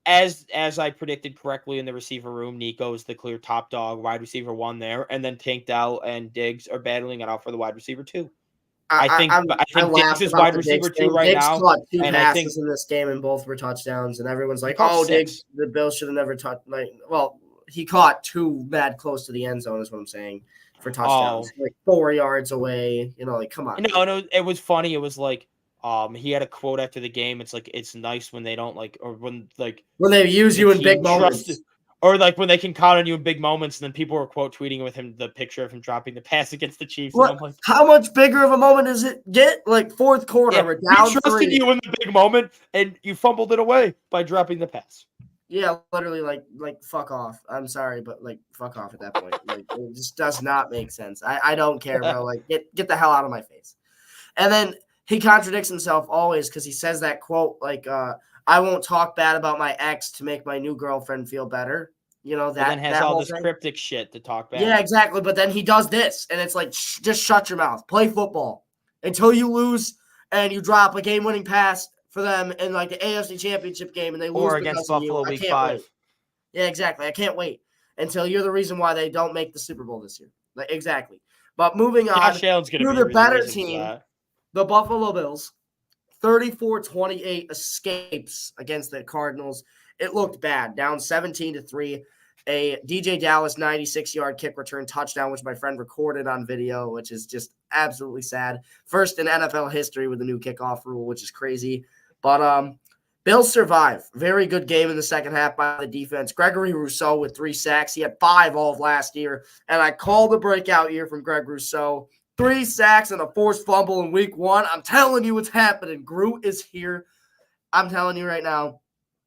as I predicted correctly in the receiver room, Nico is the clear top dog, wide receiver 1 there, and then Tank Dell and Diggs are battling it out for the wide receiver 2. I I think Diggs laughed is about wide the Diggs receiver 2 thing. right Diggs now, caught 2 and I think passes in this game, and both were touchdowns. And everyone's he like, caught "Oh, Diggs, 6. the Bills should have never touched." Like, well, he caught 2 bad close to the end zone, is what I'm saying, for touchdowns, Oh, like 4 yards away. You know, like, come on, dude. no, it was funny. It was like, he had a quote after the game. It's like, it's nice when they don't like, or when like When they use the you in big team trusts, moments. or like when they can count on you in big moments. And then people were quote tweeting with him the picture of him dropping the pass against the Chiefs, and What? I'm like, How much bigger of a moment does it get? Like, fourth quarter, yeah, we're we down trusted 3. you in the big moment, and you fumbled it away by dropping the pass. Yeah, literally, like fuck off. I'm sorry, but like fuck off at that point. Like, it just does not make sense. I don't care, bro. Like, get the hell out of my face. And then he contradicts himself always because he says that quote like, "I won't talk bad about my ex to make my new girlfriend feel better." You know But then that has that all whole this thing. cryptic shit to talk bad Yeah, about. exactly. But then he does this, and it's like, just shut your mouth. Play football until you lose and you drop a game-winning pass for them in like the AFC Championship game, and they lose Or against because of you. Buffalo I week can't wait. 5. Yeah, exactly. I can't wait until you're the reason why they don't make the Super Bowl this year. Like, exactly. But moving on Josh Allen's going to to be the the better reason for team, that. the Buffalo Bills. 34-28 escapes against the Cardinals. It looked bad, down 17-3. A DJ Dallas 96-yard kick return touchdown, which my friend recorded on video, which is just absolutely sad. First in NFL history with the new kickoff rule, which is crazy. But Bills survive. Very good game in the second half by the defense. Gregory Rousseau with 3 sacks. He had 5 all of last year, and I called the breakout year from Greg Rousseau. 3 sacks and a forced fumble in week 1. I'm telling you what's happening. Groot is here. I'm telling you right now,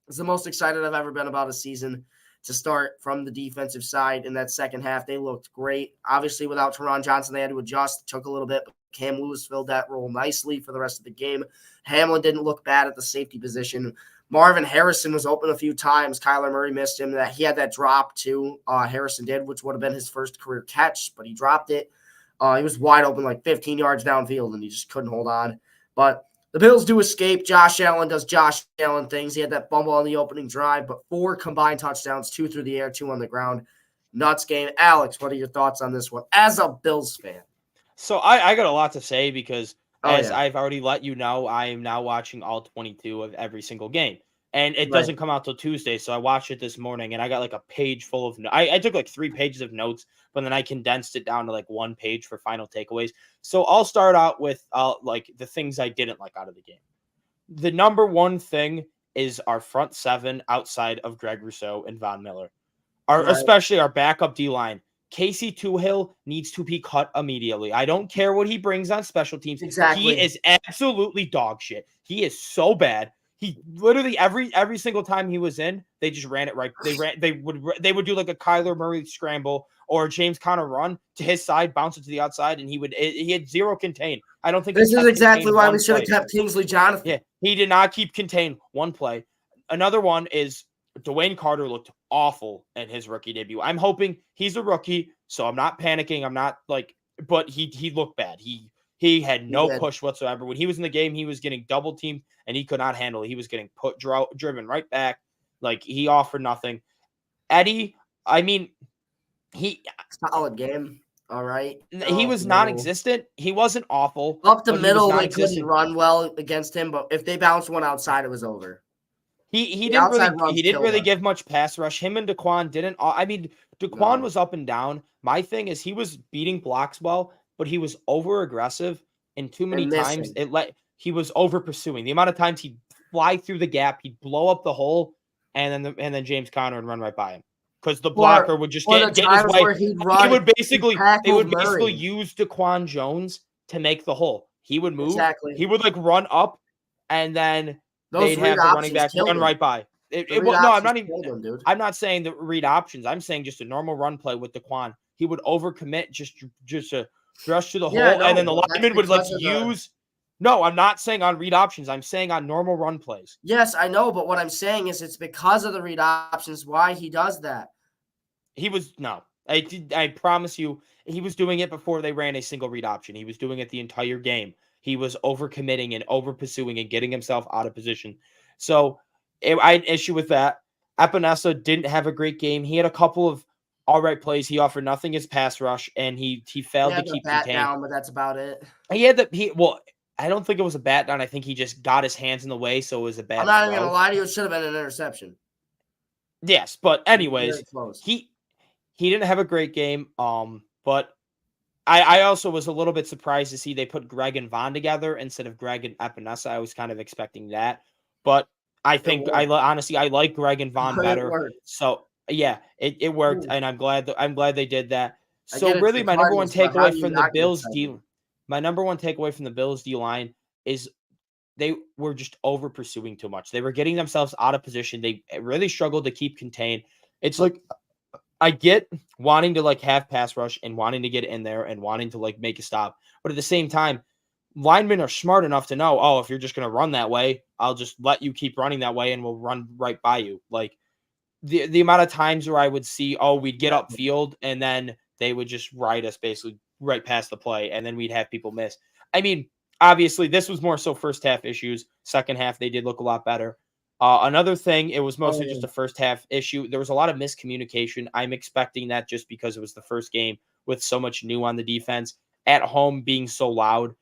it's the most excited I've ever been about a season to start from the defensive side in that second half. They looked great. Obviously, without Teron Johnson, they had to adjust. It took a little bit, but Cam Lewis filled that role nicely for the rest of the game. Hamlin didn't look bad at the safety position. Marvin Harrison was open a few times. Kyler Murray missed him. That he had that drop too. Harrison did, which would have been his first career catch, but he dropped it. He was wide open, like 15 yards downfield, and he just couldn't hold on. But the Bills do escape. Josh Allen does Josh Allen things. He had that fumble on the opening drive, but 4 combined touchdowns, 2 through the air, 2 on the ground. Nuts game. Alex, what are your thoughts on this one as a Bills fan? So I got a lot to say because, Oh, as yeah. I've already let you know, I am now watching all 22 of every single game. And it Right. doesn't come out till Tuesday, so I watched it this morning, and I got like a page full of I took like 3 pages of notes, but then I condensed it down to like 1 page for final takeaways. So I'll start out with like the things I didn't like out of the game. The number one thing is our front 7 outside of Greg Rousseau and Von Miller. Right. Especially our backup D line. Casey Toohill needs to be cut immediately. I don't care what he brings on special teams. Exactly. He is absolutely dog shit. He is so bad. He literally every single time he was in, they just ran it right. They would do like a Kyler Murray scramble or a James Conner run to his side, bounce it to the outside, and he had 0 contain. I don't think This he is kept exactly contained why one we should have play. kept Kingsley Jonathan. Yeah, he did not keep contained one play. Another one is Dwayne Carter looked awful in his rookie debut. I'm hoping he's a rookie, so I'm not panicking. I'm not like, but he looked bad. He had no push whatsoever. When he was in the game, he was getting double teamed and he could not handle it. He was getting driven right back. Like, he offered nothing. Eddie, I mean, Solid game. All right. he was non-existent. He wasn't awful. Up the but middle, he was they couldn't run well against him, but if they bounced one outside, it was over. He The outside didn't runs really killed us. give much pass rush. Him and Daquan didn't. I mean, Daquan No. was up and down. My thing is he was beating blocks well, but he was over aggressive, and too many And times missing. he was over pursuing. The amount of times he'd fly through the gap, he'd blow up the hole, and then James Conner would run right by him because the blocker would just Or the get in his times way. where he'd They run, would he basically tackled Murray. use Daquan Jones to make the hole. He would move. Exactly. He would like run up, and then Those they'd read have the running options back killed run him. right by. No, I'm not even. killed him, dude. I'm not saying the read options. I'm saying just a normal run play with Daquan. He would overcommit just to rush to the hole, and then the lineman would like use. No, I'm not saying on read options. I'm saying on normal run plays. Yes, I know, but what I'm saying is it's because of the read options why he does that. He was no. I promise you, he was doing it before they ran a single read option. He was doing it the entire game. He was overcommitting and over pursuing and getting himself out of position. So I had an issue with that. Epinesa didn't have a great game. He had a couple of all right plays. He offered nothing as pass rush, and he He failed to had the keep bat contained. down, but that's about it. Well, I don't think it was a bat down. I think he just got his hands in the way, so it was a I'm bad not even throw. gonna lie to you. It should have been an interception. Yes, but anyways, Very close. he didn't have a great game. But I also was a little bit surprised to see they put Greg and Vaughn together instead of Greg and Epinesa. I was kind of expecting that, but I think honestly I like Greg and Vaughn It better. worked. So yeah, it worked, Ooh. and I'm glad they did that. I So get it's really, the my number one Cardinals, but how takeaway do you from the not get Bills excited? my number one takeaway from the Bills D line is they were just over pursuing too much. They were getting themselves out of position. They really struggled to keep contained. It's like I get wanting to like have pass rush and wanting to get in there and wanting to like make a stop, but at the same time, linemen are smart enough to know, oh, if you're just going to run that way, I'll just let you keep running that way and we'll run right by you. Like the amount of times where I would see, oh, we'd get Yeah. upfield and then they would just ride us basically right past the play and then we'd have people miss. I mean, obviously this was more so first half issues. Second half, they did look a lot better. Another thing, it was mostly just a first half issue. There was a lot of miscommunication. I'm expecting that just because it was the first game with so much new on the defense at home being so loud.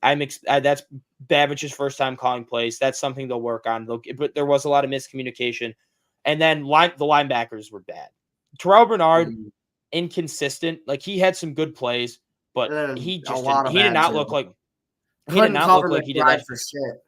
That's Babbich's first time calling plays. That's something they'll work on. But there was a lot of miscommunication. And then the linebackers were bad. Terrell Bernard, inconsistent. Like he had some good plays, but he a lot of did not too. look like Couldn't cover he did McBride that for shit.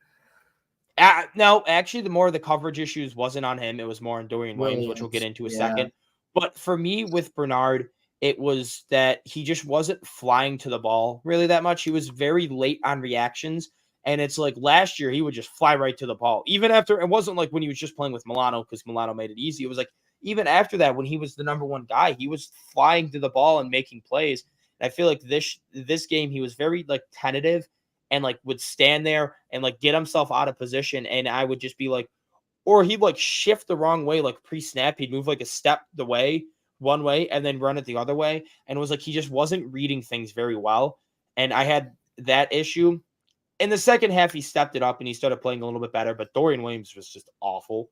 No, actually, the more of the coverage issues wasn't on him. It was more on Dorian Williams, which we'll get into a second. But for me, with Bernard, it was that he just wasn't flying to the ball really that much. He was very late on reactions. And it's like last year, he would just fly right to the ball. Even after, it wasn't like when he was just playing with Milano because Milano made it easy. It was like even after that, when he was the number one guy, he was flying to the ball and making plays. And I feel like this game, he was very like tentative and like would stand there and like get himself out of position. And I would just be like, or he'd like shift the wrong way, like pre-snap. He'd move like a step one way and then run it the other way. And it was like he just wasn't reading things very well. And I had that issue. In the second half, he stepped it up and he started playing a little bit better. But Dorian Williams was just awful.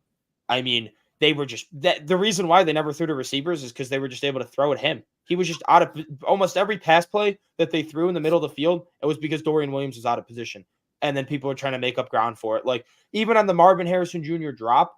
I mean, they were just the reason why they never threw to receivers is because they were just able to throw at him. He was just out of almost every pass play that they threw in the middle of the field. It was because Dorian Williams was out of position. And then people were trying to make up ground for it. Like even on the Marvin Harrison Jr. drop,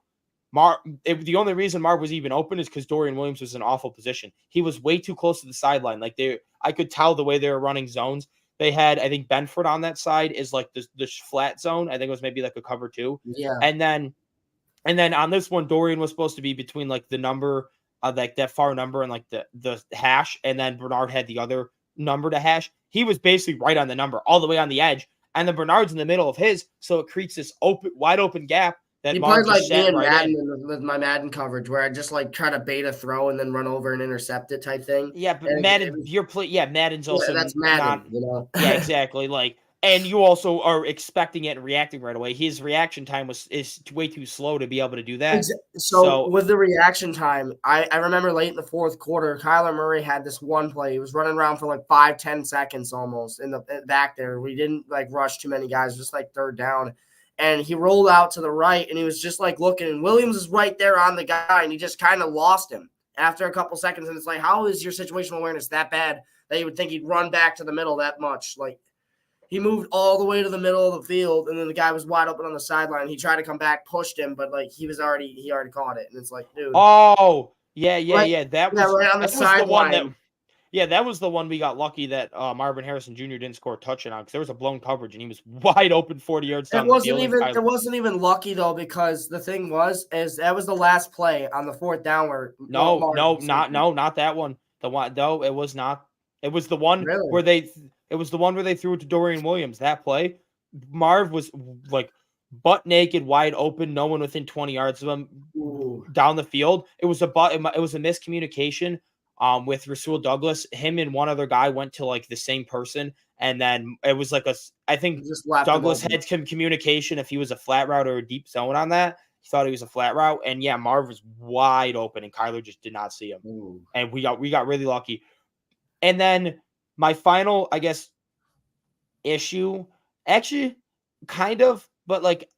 the only reason Marv was even open is because Dorian Williams was in awful position. He was way too close to the sideline. Like I could tell the way they were running zones. They had, I think, Benford on that side is like this flat zone. I think it was maybe like a cover 2. Yeah. And then on this one, Dorian was supposed to be between like the number, like that far number and like the hash. And then Bernard had the other number to hash. He was basically right on the number, all the way on the edge. And then Bernard's in the middle of his. So it creates this wide open gap that he Marv played like just me sat and right Madden in. with my Madden coverage, where I just like try to bait a throw and then run over and intercept it type thing. Yeah, but Madden, Madden's also that's Madden, you know. Yeah, exactly. Like, and you also are expecting it and reacting right away. His reaction time is way too slow to be able to do that. So with the reaction time, I remember late in the fourth quarter, Kyler Murray had this one play. He was running around for like 5-10 seconds almost in the back there. We didn't like rush too many guys, just like third down. And he rolled out to the right, and he was just like looking. And Williams is right there on the guy, and he just kind of lost him after a couple seconds. And it's like, how is your situational awareness that bad that you would think he'd run back to the middle that much? Like, he moved all the way to the middle of the field, and then the guy was wide open on the sideline. He tried to come back, pushed him, but like he already caught it. And it's like, dude. Oh, yeah. That was right on the sideline. That was the one we got lucky that Marvin Harrison Jr. didn't score a touchdown because there was a blown coverage and he was wide open 40 yards down the field. It wasn't even lucky though, because the thing is that was the last play on the fourth down where not that one. The one though, it was not. It was the one where they threw it to Dorian Williams. That play, Marv was like butt naked, wide open, no one within 20 yards of him down the field. It was a miscommunication. With Rasul Douglas, him and one other guy went to like the same person, and then it was like I think Douglas had some communication if he was a flat route or a deep zone on that. He thought he was a flat route, and yeah, Marv was wide open, and Kyler just did not see him, and we got really lucky. And then my final, I guess, issue, actually, kind of, but like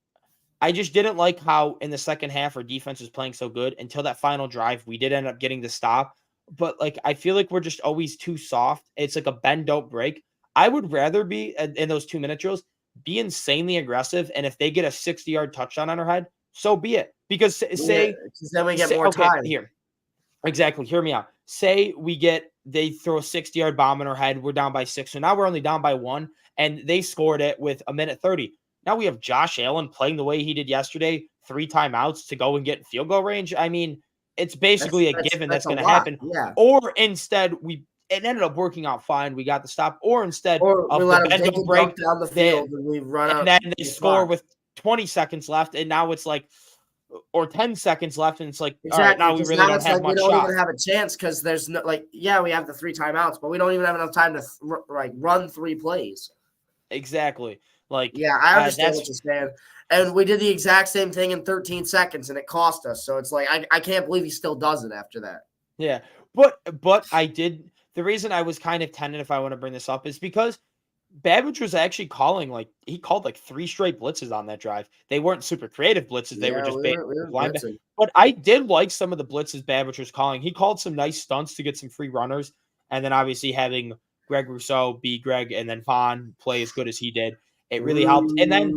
I just didn't like how in the second half our defense was playing so good until that final drive. We did end up getting the stop, but like I feel like we're just always too soft. It's like a bend don't break. I would rather be in those 2-minute drills, be insanely aggressive, and if they get a 60-yard touchdown on our head, so be it. Because say, 'cause then we get say more okay, time. here. Exactly. Hear me out. Say they throw a 60-yard bomb in our head. We're down by 6. So now we're only down by 1, and they scored it with a minute 30. Now we have Josh Allen playing the way he did yesterday, 3 timeouts to go and get field goal range. I mean, it's basically a given that's going to happen. Yeah. Or instead, it ended up working out fine. We got the stop. Or instead Or we of let the them bend take don't break, down the field and we run and out. then they score with 20 seconds left, and now it's like, or 10 seconds left, and it's like, Exactly. all right, now we really don't have much we don't shot. even have a chance because there's no we have the 3 timeouts, but we don't even have enough time to run 3 plays. Exactly. Like, yeah, I understand what you're saying. And we did the exact same thing in 13 seconds, and it cost us. So it's like I can't believe he still does it after that. Yeah, but I did. The reason I was kind of tentative, if I want to bring this up, is because Babbage was actually he called like 3 straight blitzes on that drive. They weren't super creative blitzes. They were just blitzing. But I did like some of the blitzes Babbage was calling. He called some nice stunts to get some free runners. And then obviously having Greg Rousseau be Greg and then Vaughn play as good as he did, it really helped. And then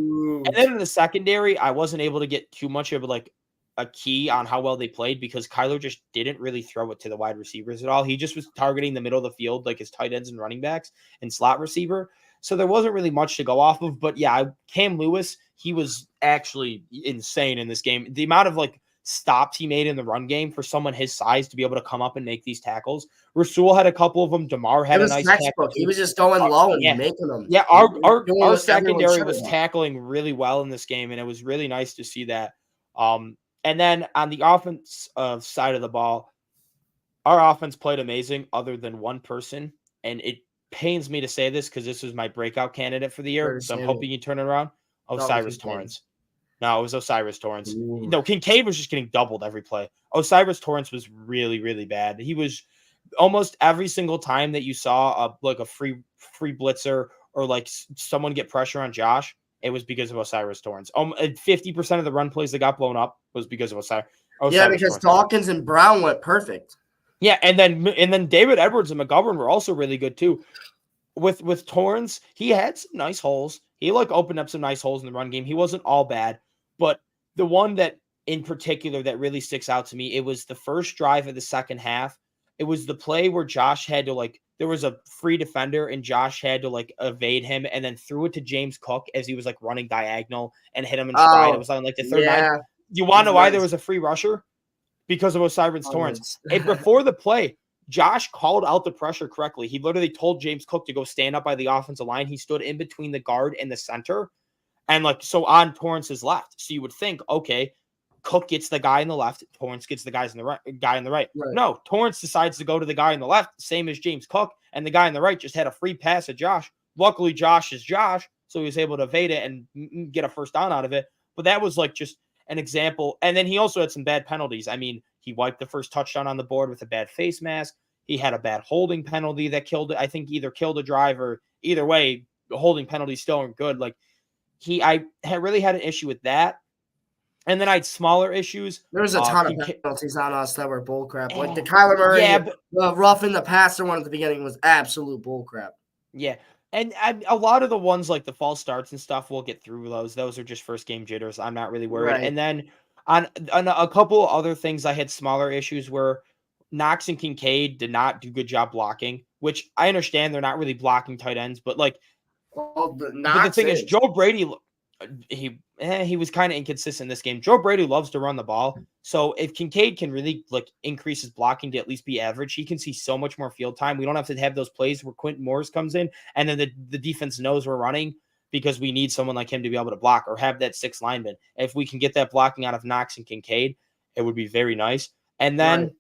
in the secondary, I wasn't able to get too much of like a key on how well they played because Kyler just didn't really throw it to the wide receivers at all. He just was targeting the middle of the field, like his tight ends and running backs and slot receiver. So there wasn't really much to go off of. But yeah, Cam Lewis, he was actually insane in this game. The amount of like stops he made in the run game for someone his size to be able to come up and make these tackles. Rasul had a couple of them. DeMar had a nice tackle. He was just going low and making them. Yeah, our secondary was tackling really well in this game, and it was really nice to see that. And then on the offense side of the ball, our offense played amazing other than one person. And it pains me to say this because this was my breakout candidate for the year. So I'm hoping you turn it around. O'Cyrus Torrence. No, it was O'Cyrus Torrence. Ooh. No, Kincaid was just getting doubled every play. O'Cyrus Torrence was really, really bad. He was almost every single time that you saw a free blitzer or like someone get pressure on Josh, it was because of O'Cyrus Torrence. 50% of the run plays that got blown up was because of Osiris. Yeah, because Dawkins and Brown went perfect. Yeah, and then David Edwards and McGovern were also really good too. With Torrance, he had some nice holes. He opened up some nice holes in the run game. He wasn't all bad, but the one that in particular that really sticks out to me, it was the first drive of the second half. It was the play where Josh had to there was a free defender and Josh had to evade him and then threw it to James Cook as he was running diagonal and hit him in stride. It was on the third line. You want to know why there was a free rusher? Because of O'Cyrus Torrence. And before the play, Josh called out the pressure correctly. He literally told James Cook to go stand up by the offensive line. He stood in between the guard and the center. And so on Torrance's left. So you would think, okay, Cook gets the guy in the left. Torrance gets the guy in the right. No, Torrance decides to go to the guy in the left, same as James Cook. And the guy in the right just had a free pass at Josh. Luckily, Josh is Josh. So he was able to evade it and get a first down out of it. But that was just an example. And then he also had some bad penalties. I mean, he wiped the first touchdown on the board with a bad face mask. He had a bad holding penalty that killed it. I think either killed a drive or either way, the holding penalty still aren't good. I really had an issue with that. And then I had smaller issues. There was a ton of penalties on us that were bullcrap. The Kyler Murray, the roughing the passer one at the beginning was absolute bullcrap. Yeah. And a lot of the ones the false starts and stuff, we'll get through those. Those are just first game jitters. I'm not really worried. Right. And then on a couple other things, I had smaller issues where Knox and Kincaid did not do a good job blocking, which I understand they're not really blocking tight ends, but but the thing is, Joe Brady, he was kind of inconsistent in this game. Joe Brady loves to run the ball. So if Kincaid can really increase his blocking to at least be average, he can see so much more field time. We don't have to have those plays where Quentin Morris comes in and then the defense knows we're running because we need someone like him to be able to block or have that 6 lineman. If we can get that blocking out of Knox and Kincaid, it would be very nice. And then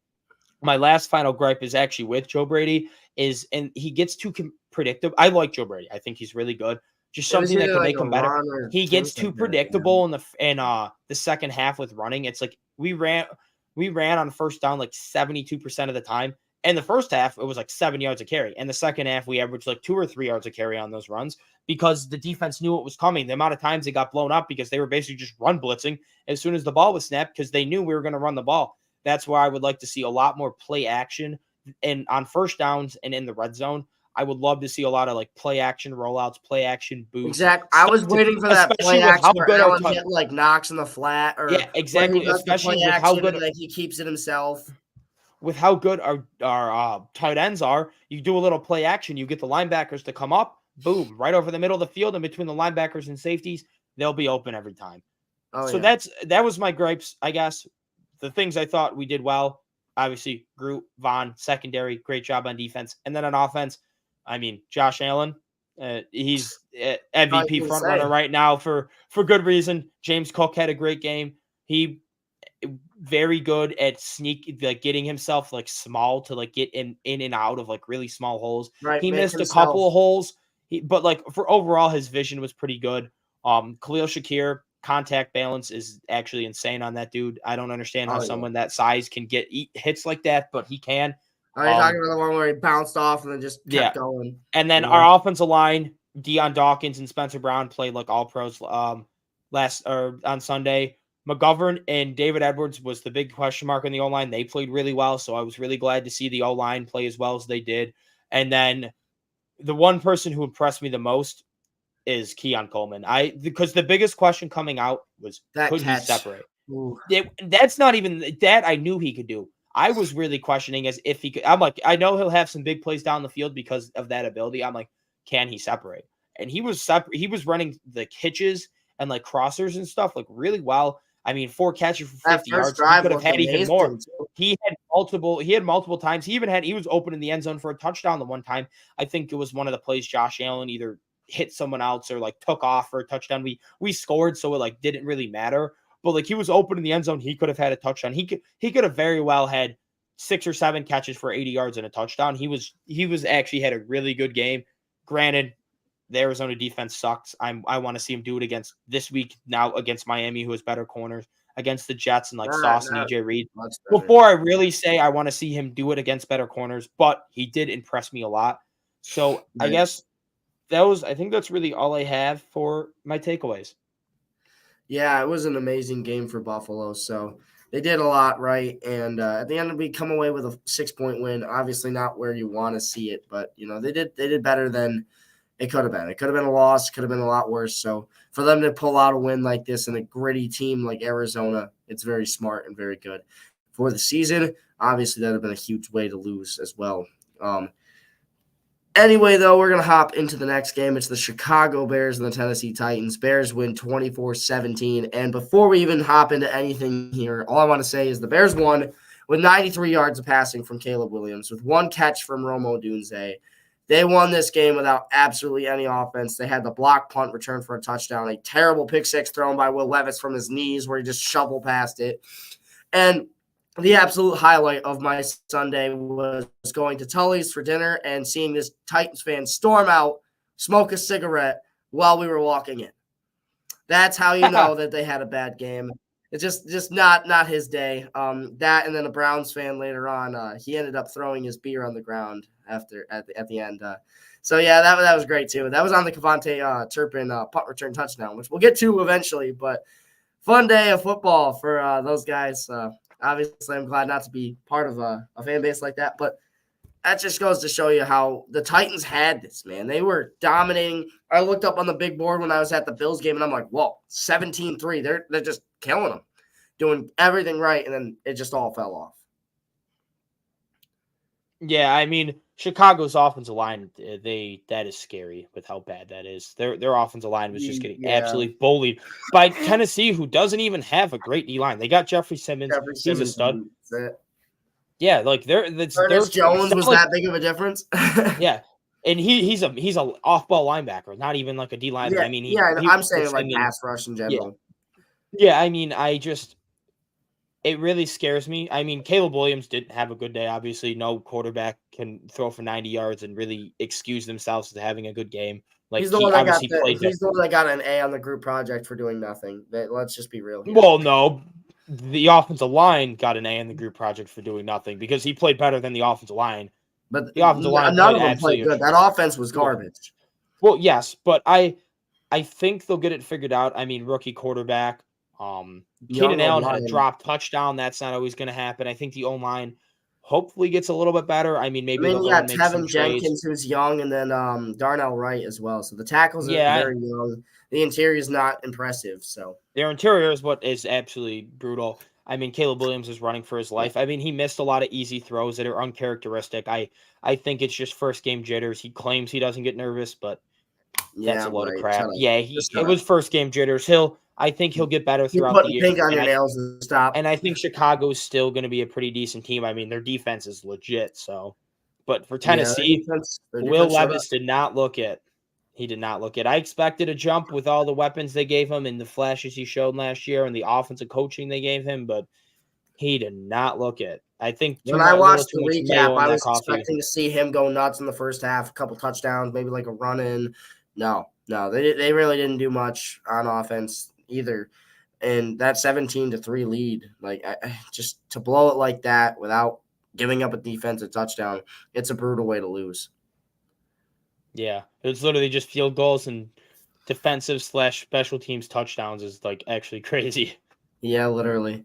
my last final gripe is actually with Joe Brady and he gets too predictable. I like Joe Brady. I think he's really good. Just something that can make him better. He gets too predictable in the second half with running. It's we ran on first down 72% of the time, In the first half, it was like 7 yards a carry. In the second half, we averaged like 2 or 3 yards a carry on those runs because the defense knew it was coming. The amount of times they got blown up because they were basically just run blitzing as soon as the ball was snapped because they knew we were going to run the ball. That's why I would like to see a lot more play action and on first downs and in the red zone. I would love to see a lot of like play action rollouts, play action boosts. Exactly. I was waiting for that play action where Allen hit like knocks in the flat, or yeah, exactly. Especially with how good like he keeps it himself. With how good our tight ends are, you do a little play action, you get the linebackers to come up, boom, right over the middle of the field, and between the linebackers and safeties, they'll be open every time. Oh, so yeah. that was my gripes, I guess. The things I thought we did well, obviously, Groot, Vaughn, secondary, great job on defense. And then on offense, I mean, Josh Allen, he's MVP frontrunner right now for good reason. James Cook had a great game. He very good at like getting himself like small to like get in and out of like really small holes. Right, he missed a couple of holes, but like for overall, his vision was pretty good. Khalil Shakir, contact balance is actually insane on that dude. I don't understand how someone that size can get hits like that, but he can. Are you talking about the one where he bounced off and then just kept going? And then our offensive line, Deion Dawkins and Spencer Brown played like all pros on Sunday. McGovern and David Edwards was the big question mark on the O-line. They played really well, so I was really glad to see the O-line play as well as they did. And then the one person who impressed me the most is Keon Coleman. Because the biggest question coming out was, could he separate? That's not even that I knew he could do. I was really questioning as if he could. I'm like, I know he'll have some big plays down the field because of that ability. I'm like, can he separate? And he was running the hitches and like crossers and stuff like really well. I mean, 4 catches for 50 yards. He could have had even more. He had multiple times. He was open in the end zone for a touchdown the one time. I think it was one of the plays Josh Allen either hit someone else or like took off for a touchdown. We scored, so it like didn't really matter. But like he was open in the end zone. He could have had a touchdown. He could have very well had 6 or 7 catches for 80 yards and a touchdown. He was actually had a really good game. Granted, the Arizona defense sucks. I want to see him do it against this week now against Miami, who has better corners, against the Jets and like Sauce and EJ Reed. Before I really say I want to see him do it against better corners, but he did impress me a lot. So I guess I think that's really all I have for my takeaways. Yeah, it was an amazing game for Buffalo. So they did a lot right, and at the end we come away with a 6-point win. Obviously, not where you want to see it, but they did better than it could have been. It could have been a loss. Could have been a lot worse. So for them to pull out a win like this in a gritty team like Arizona, it's very smart and very good for the season. Obviously, that would have been a huge way to lose as well. Anyway, though, we're going to hop into the next game. It's the Chicago Bears and the Tennessee Titans. Bears win 24-17. And before we even hop into anything here, all I want to say is the Bears won with 93 yards of passing from Caleb Williams, with 1 catch from Rome Odunze. They won this game without absolutely any offense. They had the block punt return for a touchdown, a terrible pick six thrown by Will Levis from his knees where he just shoveled past it. And the absolute highlight of my Sunday was going to Tully's for dinner and seeing this Titans fan storm out, smoke a cigarette while we were walking in. That's how you know that they had a bad game. It's just not his day. That and then a Browns fan later on, he ended up throwing his beer on the ground at the end. So yeah, that was great too. That was on the Kevontae Turpin punt return touchdown, which we'll get to eventually. But fun day of football for those guys. Obviously, I'm glad not to be part of a fan base like that, but that just goes to show you how the Titans had this, man. They were dominating. I looked up on the big board when I was at the Bills game, and I'm like, whoa, 17-3. They're just killing them, doing everything right, and then it just all fell off. Yeah, I mean, Chicago's offensive line, that is scary with how bad that is. Their offensive line was just getting absolutely bullied by Tennessee, who doesn't even have a great D-line. They got Jeffrey Simmons. He's a stud. Yeah, like Ernest Jones was that big of a difference. Yeah, and he's a off-ball linebacker, not even like a D-line. Yeah, I mean, I'm saying like pass rush in general. Yeah, I mean, it really scares me. I mean, Caleb Williams didn't have a good day. Obviously, no quarterback can throw for 90 yards and really excuse themselves as having a good game. Like he's the one that got an A on the group project for doing nothing. Let's just be real here. Well, no. the offensive line got an A in the group project for doing nothing because he played better than the offensive line. But The offensive line none played of them played absolutely good. That offense was garbage. well, yes, but I think they'll get it figured out. I mean, rookie quarterback. Young Keenan Allen had a O-line. drop touchdown. That's not always going to happen. I think the O-line hopefully gets a little bit better. I mean, I maybe mean, they'll you go and got make some Tevin trades. Jenkins, who's young, and then Darnell Wright as well. So the tackles are Yeah, very young. The interior is not impressive. So their interior is what is absolutely brutal. I mean, Caleb Williams is running for his life. I mean, he missed a lot of easy throws that are uncharacteristic. I think it's just first game jitters. He claims he doesn't get nervous, but that's yeah, a load of right. Shut crap. up. Yeah, Just it shut was up. first game jitters. I think he'll get better Keep throughout the putting year. pink on your nails and stop. And I think Chicago is still going to be a pretty decent team. I mean, their defense is legit. So, but for Yeah, Tennessee, their Will defense showed up. Levis did not look it. He did not look it. I expected a jump with all the weapons they gave him and the flashes he showed last year and the offensive coaching they gave him, but he did not look it. I think When I a little watched too the much recap, mayo in I that was coffee. expecting to see him go nuts in the first half, a couple touchdowns, maybe like a run in. No, they really didn't do much on offense either. And that 17-3 lead, like just to blow it like that without giving up a defensive touchdown, it's a brutal way to lose. Yeah, it's literally just field goals and defensive / special teams touchdowns is like actually crazy. Yeah, literally.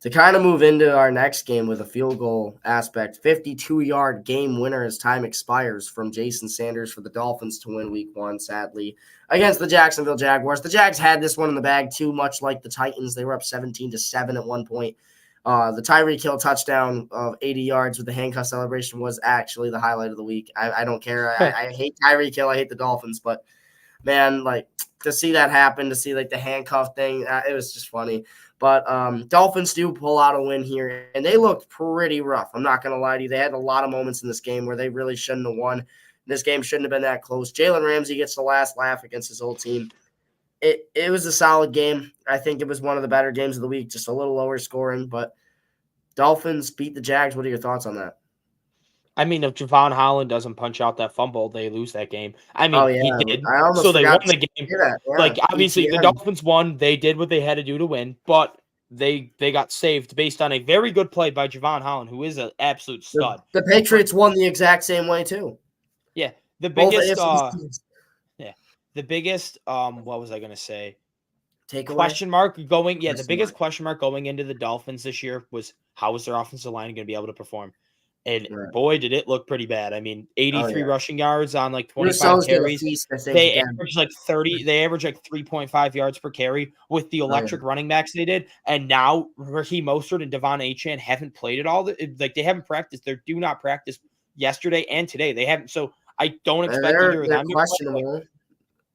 To kind of move into our next game with a field goal aspect, 52-yard game winner as time expires from Jason Sanders for the Dolphins to win week 1, sadly, against the Jacksonville Jaguars. The Jags had this one in the bag too, much like the Titans. They were up 17-7 at one point. The Tyreek Hill touchdown of 80 yards with the handcuff celebration was actually the highlight of the week. I don't care. I hate Tyreek Hill. I hate the Dolphins, but man, like to see that happen, to see like the handcuff thing, it was just funny. But Dolphins do pull out a win here, and they looked pretty rough. I'm not going to lie to you. They had a lot of moments in this game where they really shouldn't have won. This game shouldn't have been that close. Jalen Ramsey gets the last laugh against his old team. It was a solid game. I think it was one of the better games of the week, just a little lower scoring. But Dolphins beat the Jags. What are your thoughts on that? I mean, if Javon Holland doesn't punch out that fumble, they lose that game. I Oh, mean, yeah. he did. I almost So they won forgot the to game. say that. Yeah. Like, obviously, the ETN. Dolphins won. They did what they had to do to win, but they got saved based on a very good play by Javon Holland, who is an absolute stud. The Patriots won the exact same way, too. Yeah. The Both biggest, AFC teams. what was I going to say? Takeaway? Question mark going, the Question biggest mark. question mark going into the Dolphins this year was how is their offensive line going to be able to perform? And Right. boy, did it look pretty bad. I mean, 83 rushing yards on like 25 Rousseau's gonna carries. feast, I think, They again. average like 30. They average like 3.5 yards per carry with the electric running backs they did. And now Raheem Mostert and Devon Achane haven't played at all. Like they haven't practiced. They do not practice yesterday and today. They haven't. So I don't expect either of They're them to questionable.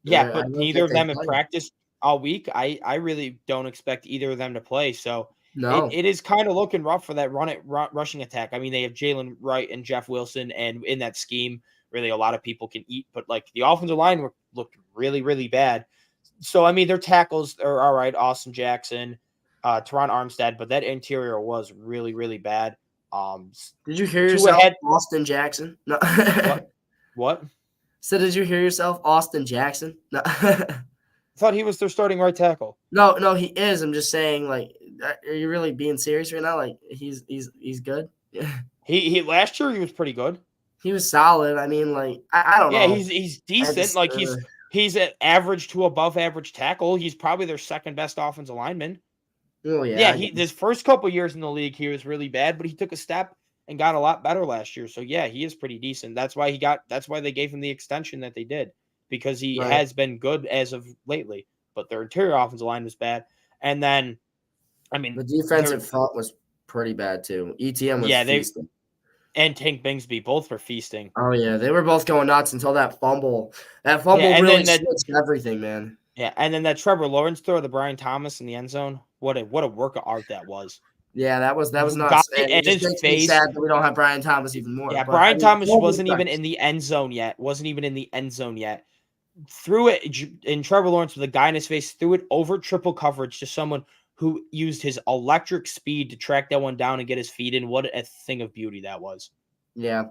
yeah, I but don't neither think of them they have play. practiced all week. I really don't expect either of them to play. So No. it is kind of looking rough for that rushing attack. I mean, they have Jalen Wright and Jeff Wilson, and in that scheme, really a lot of people can eat. But like the offensive line looked really, really bad. So I mean, their tackles are all right. Austin Jackson, Teron Armstead, but that interior was really, really bad. Did you hear yourself, ahead. Austin Jackson? No. What? So did you hear yourself, Austin Jackson? No. I thought he was their starting right tackle. No, he is. I'm just saying, like, are you really being serious right now? Like, he's good. Yeah. He last year he was pretty good. He was solid. I mean, like, I don't know. Yeah, he's decent. Like he's an average to above average tackle. He's probably their second best offensive lineman. Oh yeah. His first couple years in the league, he was really bad, but he took a step and got a lot better last year. So yeah, he is pretty decent. That's why they gave him the extension that they did, because he has been good as of lately. But their interior offensive line was bad. And then I mean the defensive front was pretty bad too. ETN was feasting. And Tank Bigsby both were feasting. Oh yeah, they were both going nuts until that fumble. That fumble really switched everything, man. Yeah, and then that Trevor Lawrence throw to Brian Thomas in the end zone. What a work of art that was. Yeah, that was nuts. And it just makes me sad that we don't have Brian Thomas even more. Yeah, Brian Thomas wasn't even in the end zone yet. Threw it, and Trevor Lawrence with a guy in his face, threw it over triple coverage to someone who used his electric speed to track that one down and get his feet in. What a thing of beauty that was. Yeah,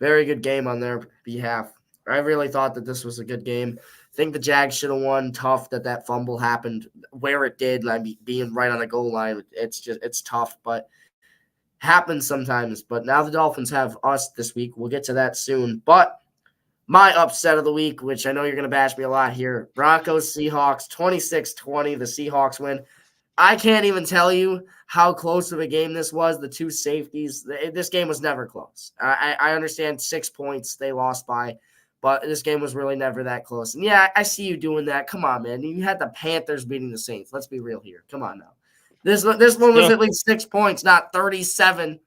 very good game on their behalf. I really thought that this was a good game. think the Jags should have won. Tough that fumble happened where it did. I mean, being right on the goal line, it's tough, but happens sometimes. But now the Dolphins have us this week. We'll get to that soon. But my upset of the week, which I know you're going to bash me a lot here, Broncos Seahawks 26-20. The Seahawks win. I can't even tell you how close of a game this was. The two safeties, this game was never close. I understand 6 points they lost by, but this game was really never that close. And yeah, I see you doing that. Come on, man. You had the Panthers beating the Saints. Let's be real here. Come on now. This one was at least 6 points, not 37.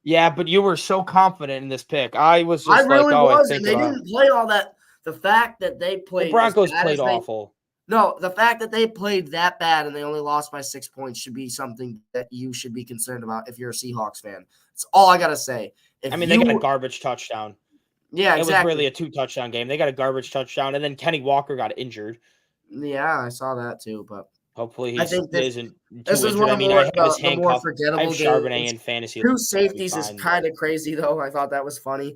Yeah, but you were so confident in this pick. I was just I really was, I and they didn't play all that. The fact that they played the Broncos played awful. No, the fact that they played that bad and they only lost by 6 points should be something that you should be concerned about if you're a Seahawks fan. That's all I got to say. They got a garbage touchdown. Yeah, exactly. It was really a 2-touchdown game. They got a garbage touchdown, and then Kenny Walker got injured. Yeah, I saw that too, but hopefully he isn't too this is injured. one of I have his the more handcuff. forgettable I have Charbonnet games. in fantasy. Two safeties is kind of crazy, though. I thought that was funny.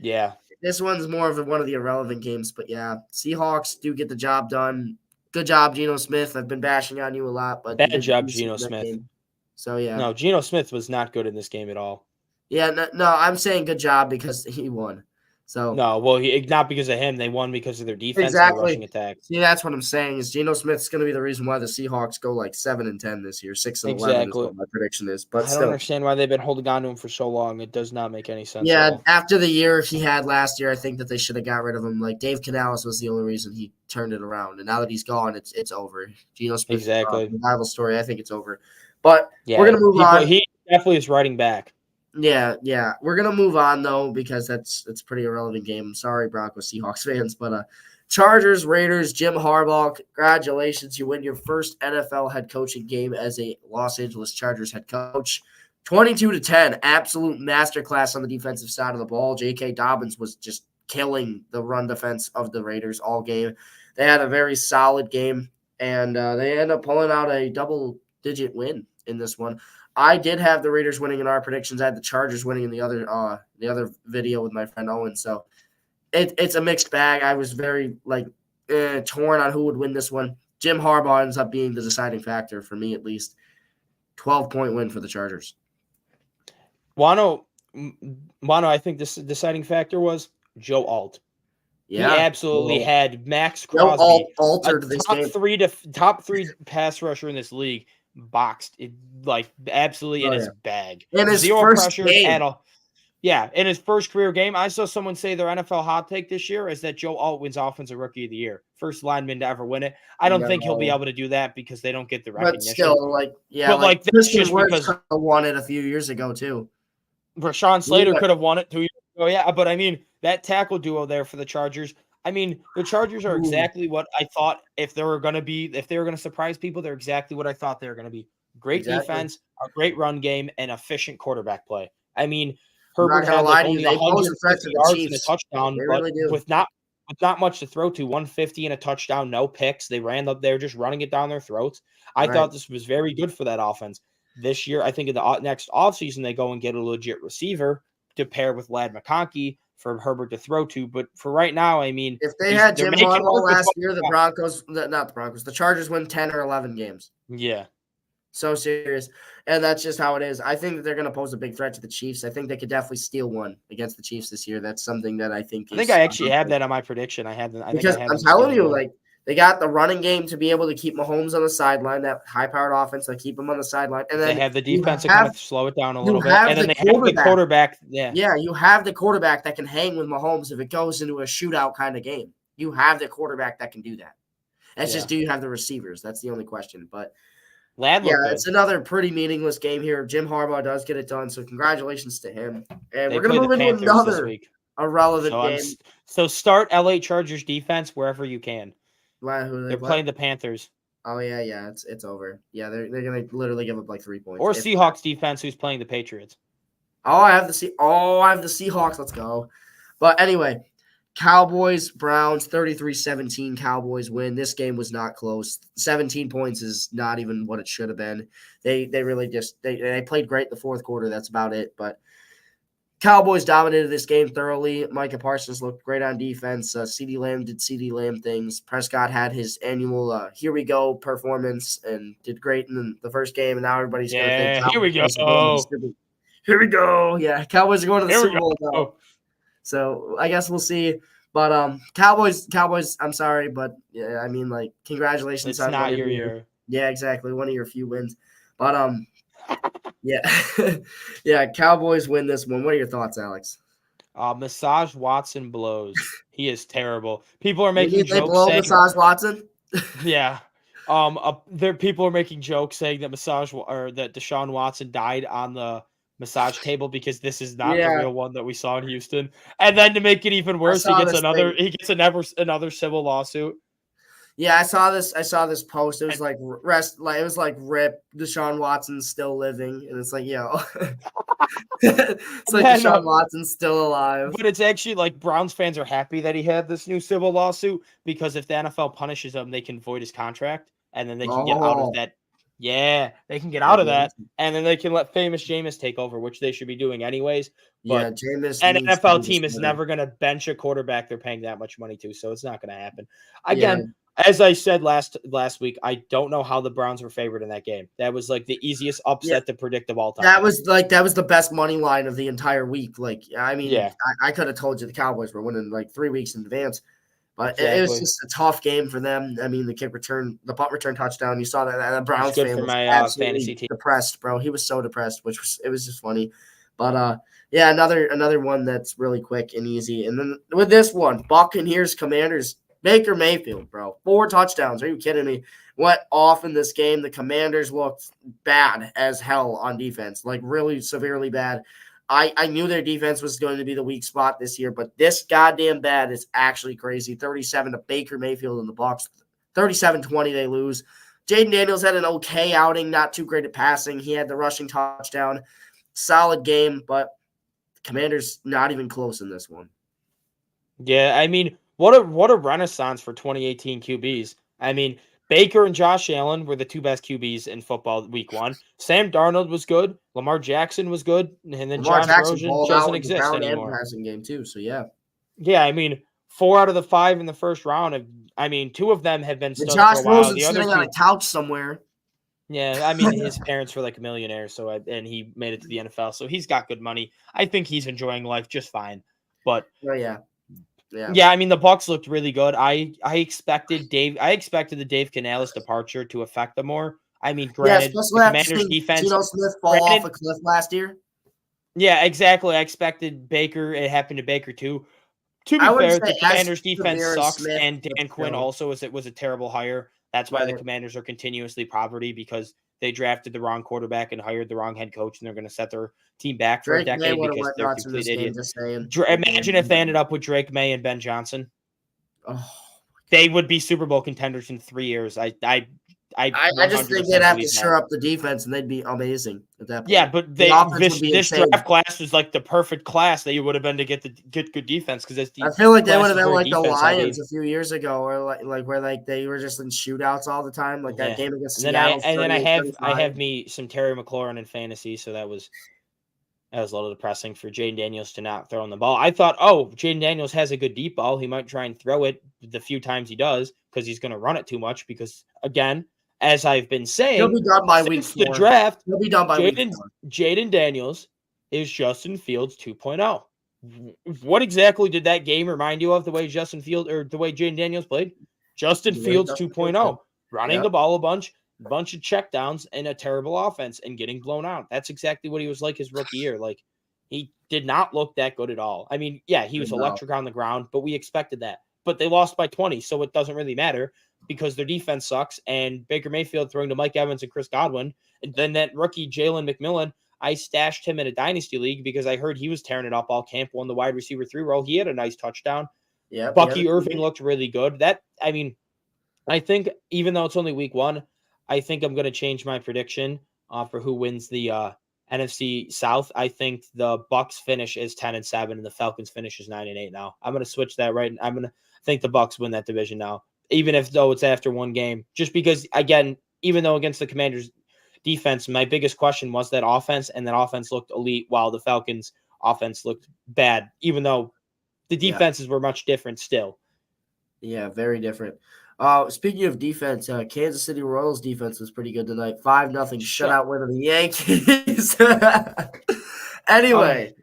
Yeah. This one's more of one of the irrelevant games, but yeah, Seahawks do get the job done. Good job, Geno Smith. I've been bashing on you a lot, but bad job, Geno Smith. Game. So yeah, no, Geno Smith was not good in this game at all. Yeah, no, I'm saying good job because he won. So no, well, not because of him. They won because of their defense exactly. and their rushing attack. See, that's what I'm saying. Is Geno Smith's going to be the reason why the Seahawks go like 7-10 this year, 6-11 is what my prediction is. But I don't understand why they've been holding on to him for so long. It does not make any sense. Yeah, after the year he had last year, I think that they should have got rid of him. Like Dave Canales was the only reason he turned it around, and now that he's gone, it's over. Geno Smith, rival story. I think it's over. But we're gonna move on. He definitely is riding back. Yeah. We're gonna move on though because that's a pretty irrelevant game. I'm sorry, Broncos Seahawks fans, but Chargers Raiders. Jim Harbaugh, congratulations! You win your first NFL head coaching game as a Los Angeles Chargers head coach. 22-10, absolute masterclass on the defensive side of the ball. J.K. Dobbins was just killing the run defense of the Raiders all game. They had a very solid game, and they ended up pulling out a double-digit win in this one. I did have the Raiders winning in our predictions. I had the Chargers winning in the other video with my friend Owen. So it's a mixed bag. I was very torn on who would win this one. Jim Harbaugh ends up being the deciding factor for me, at least. 12-point win for the Chargers. Wano, I think this deciding factor was Joe Alt. Yeah, he absolutely had Max Crosby, Joe Alt altered this game. top three pass rusher in this league. Boxed it absolutely in his bag. In his Zero first pressure game. at all. Yeah, in his first career game. I saw someone say their NFL hot take this year is that Joe Alt wins Offensive Rookie of the Year. First lineman to ever win it. I don't think he'll be able to do that because they don't get the recognition. But still, that's just because won it a few years ago too. Rashawn Slater could have won it 2 years ago. Yeah, but I mean that tackle duo there for the Chargers. I mean, the Chargers are exactly what I thought if they were going to surprise people, they're exactly what I thought they were going to be. Great defense, a great run game, and efficient quarterback play. I mean, Herbert had only 150 yards and a touchdown, but with not much to throw to, 150 and a touchdown, no picks. They ran up there just running it down their throats. I thought this was very good for that offense. This year, I think in the next offseason, they go and get a legit receiver to pair with Ladd McConkey for Herbert to throw to. But for right now, I mean, if they had Jim Harbaugh last year, the Chargers win 10 or 11 games. Yeah. So serious. And that's just how it is. I think that they're going to pose a big threat to the Chiefs. I think they could definitely steal one against the Chiefs this year. That's something that I think I actually have that on my prediction. I'm telling you, they got the running game to be able to keep Mahomes on the sideline, that high-powered offense, they keep him on the sideline. And then they have the defense to kind of slow it down a little bit. And then they have the quarterback. Yeah, you have the quarterback that can hang with Mahomes if it goes into a shootout kind of game. You have the quarterback that can do that. It's just, do you have the receivers? That's the only question. But it's another pretty meaningless game here. Jim Harbaugh does get it done, so congratulations to him. And we're going to move into another irrelevant game. So start LA Chargers defense wherever you can. They're playing the Panthers. Oh yeah, it's over. Yeah, they're gonna literally give up like 3 points. Or Seahawks defense, who's playing the Patriots. I have the Seahawks. Let's go. But anyway, Cowboys Browns 33-17. Cowboys win. This game was not close. 17 points is not even what it should have been. They really just they played great the fourth quarter. That's about it. But Cowboys dominated this game thoroughly. Micah Parsons looked great on defense. CeeDee Lamb did CeeDee Lamb things. Prescott had his annual here we go performance and did great in the first game. And now everybody's going to think Yeah, here we Cowboys are going to the go. Super Bowl. Here we go. Yeah, Cowboys are going to the Here we Super Bowl now. go. So I guess we'll see. But Cowboys. I'm sorry, but yeah, I mean, like, congratulations. It's on not one of your year. Yeah, exactly. One of your few wins. But yeah, yeah. Cowboys win this one. What are your thoughts, Alex? Massage Watson blows. He is terrible. People are You making mean they jokes blow saying, Massage Watson? yeah. There people are making jokes saying that that Deshaun Watson died on the massage table because this is not the Yeah, real one that we saw in Houston. And then to make it even worse, he saw gets this thing. another civil lawsuit. Yeah, I saw this. I saw this post. It was like it was like rip. Deshaun Watson's still living, and it's like, yo, it's like Yeah, Deshaun no. Watson's still alive. But it's actually like Browns fans are happy that he had this new civil lawsuit because if the NFL punishes him, they can void his contract and then they can get out of Oh, that. Yeah, they can get out of that and then they can let famous Jameis take over, which they should be doing anyways. yeah, But Jameis. an needs to NFL be team is better. never going to bench a quarterback they're paying that much money to, so it's not going to happen. Yeah. Again, as I said last week, I don't know how the Browns were favored in that game. That was like the easiest upset to predict of all time. That was the best money line of the entire week. Like, I mean, Yeah. I could have told you the Cowboys were winning like 3 weeks in advance, but it was Exactly. just a tough game for them. I mean, the punt return touchdown. You saw that the Browns good fan for was my, absolutely fantasy team. depressed, bro. He was so depressed, it was just funny. But yeah, another one that's really quick and easy. And then with this one, Buccaneers Commanders. Baker Mayfield, bro. 4 touchdowns. Are you kidding me? Went off in this game. The Commanders looked bad as hell on defense, like really severely bad. I knew their defense was going to be the weak spot this year, but this goddamn bad is actually crazy. 37 to Baker Mayfield in the Bucs. 37-20 they lose. Jaden Daniels had an okay outing, not too great at passing. He had the rushing touchdown. Solid game, but Commanders not even close in this one. Yeah, I mean, what a renaissance for 2018 QBs. I mean, Baker and Josh Allen were the 2 best QBs in football week 1. Sam Darnold was good. Lamar Jackson was good. And then Lamar Josh Jackson Rosen balled out doesn't with the exist ground and anymore. passing game too. So yeah. Yeah, I mean, 4 out of the 5 in the first round. I mean, 2 of them have been studs Josh for a while. Rosen's The other sitting 2, on a couch somewhere. yeah, I mean, his parents were like a millionaire, and he made it to the NFL, so he's got good money. I think he's enjoying life just fine. But Oh yeah. yeah, I mean, the Bucs looked really good. I expected the Dave Canales departure to affect them more. I mean, granted, the Commanders defense. Geno Smith fall off a cliff last year. Yeah, exactly. I expected Baker. It happened to Baker too. To be fair, the Commanders defense sucks, and Dan Quinn also was a terrible hire. That's why the Commanders are continuously poverty because they drafted the wrong quarterback and hired the wrong head coach, and they're going to set their team back for a decade because they're complete idiots. Imagine if they ended up with Drake May and Ben Johnson. Oh, they would be Super Bowl contenders in 3 years. I just think they'd have to shore up the defense, and they'd be amazing at that point. Yeah, but this draft class was like the perfect class that you would have been to get good defense because I feel like they would have been like the Lions a few years ago, or like where they were just in shootouts all the time, like that game against Seattle. And then I have me some Terry McLaurin in fantasy, so that was a little depressing for Jaden Daniels to not throw in the ball. I thought, Jaden Daniels has a good deep ball. He might try and throw it the few times he does because he's going to run it too much because, again, as I've been saying, he'll be done by week 4. The draft, he'll be done by week 4. Jaden Daniels is Justin Fields 2.0. What exactly did that game remind you of? The way Jaden Daniels played? Justin Fields 2.0, running the ball a bunch of checkdowns and a terrible offense and getting blown out. That's exactly what he was like his rookie year. Like, he did not look that good at all. I mean, yeah, he was electric on the ground, but we expected that. But they lost by 20, so it doesn't really matter because their defense sucks. And Baker Mayfield throwing to Mike Evans and Chris Godwin. And then that rookie, Jalen McMillan, I stashed him in a dynasty league because I heard he was tearing it up all camp, won the wide receiver 3 role. He had a nice touchdown. Yeah, Bucky Irving looked really good. I think even though it's only week 1, I think I'm going to change my prediction for who wins the NFC South. I think the Bucs finish as 10-7 and the Falcons finish as 9-8 now. I'm going to switch that right. I'm going to think the Bucs win that division now, even though it's after one game, just because, again, even though against the Commanders defense, my biggest question was that offense, and that offense looked elite while the Falcons offense looked bad, even though the Yeah. defenses were much different still. Yeah, very different. Speaking of defense, Kansas City Royals defense was pretty good tonight. 5-0 shutout win of the Yankees. Anyway,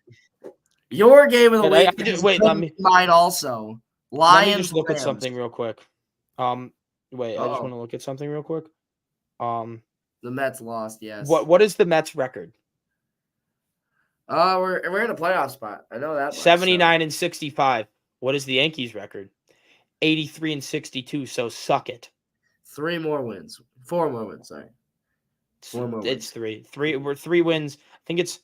your game of the week. Mine also. Lions. Let me just look Rams. at something real quick. Wait, I just want to look at something real quick. The Mets lost. Yes. What is the Mets record? We're in a playoff spot. I know that. 79-65. What is the Yankees record? 83-62. So suck it. 4 more wins. Sorry. 4 more wins. It's three. We're 3 wins. I think it's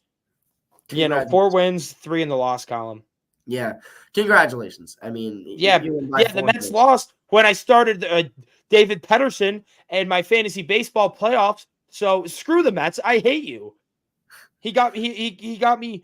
4 wins, 3 in the loss column. Yeah. Congratulations. I mean, the Mets lost when I started David Pederson and my fantasy baseball playoffs. So screw the Mets. I hate you. He got me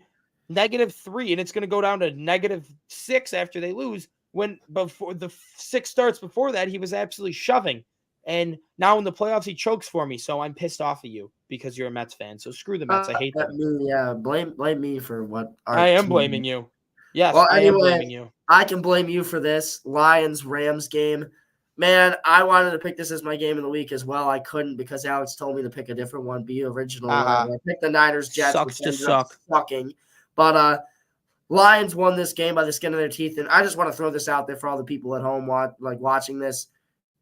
-3, and it's going to go down to -6 after they lose. When before the 6 starts before that, he was absolutely shoving. And now in the playoffs, he chokes for me. So I'm pissed off at you because you're a Mets fan. So screw the Mets. I hate them. Blame me for what I am blaming you. Yes, I am blaming you. I can blame you for this Lions-Rams game. Man, I wanted to pick this as my game of the week as well. I couldn't because Alex told me to pick a different one, be original. I picked the Niners-Jets. Sucks to suck. Sucking. But Lions won this game by the skin of their teeth, and I just want to throw this out there for all the people at home watching this.